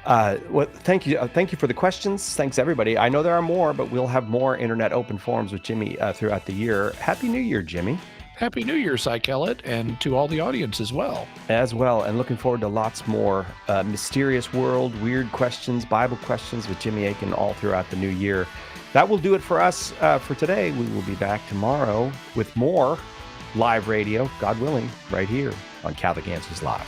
Well, thank you. Thank you for the questions. Thanks, everybody. I know there are more, but we'll have more Internet Open Forums with Jimmy throughout the year. Happy New Year, Jimmy. Happy New Year, Cy Kellett, and to all the audience as well. And looking forward to lots more mysterious world, weird questions, Bible questions with Jimmy Akin all throughout the new year. That will do it for us for today. We will be back tomorrow with more live radio, God willing, right here on Catholic Answers Live.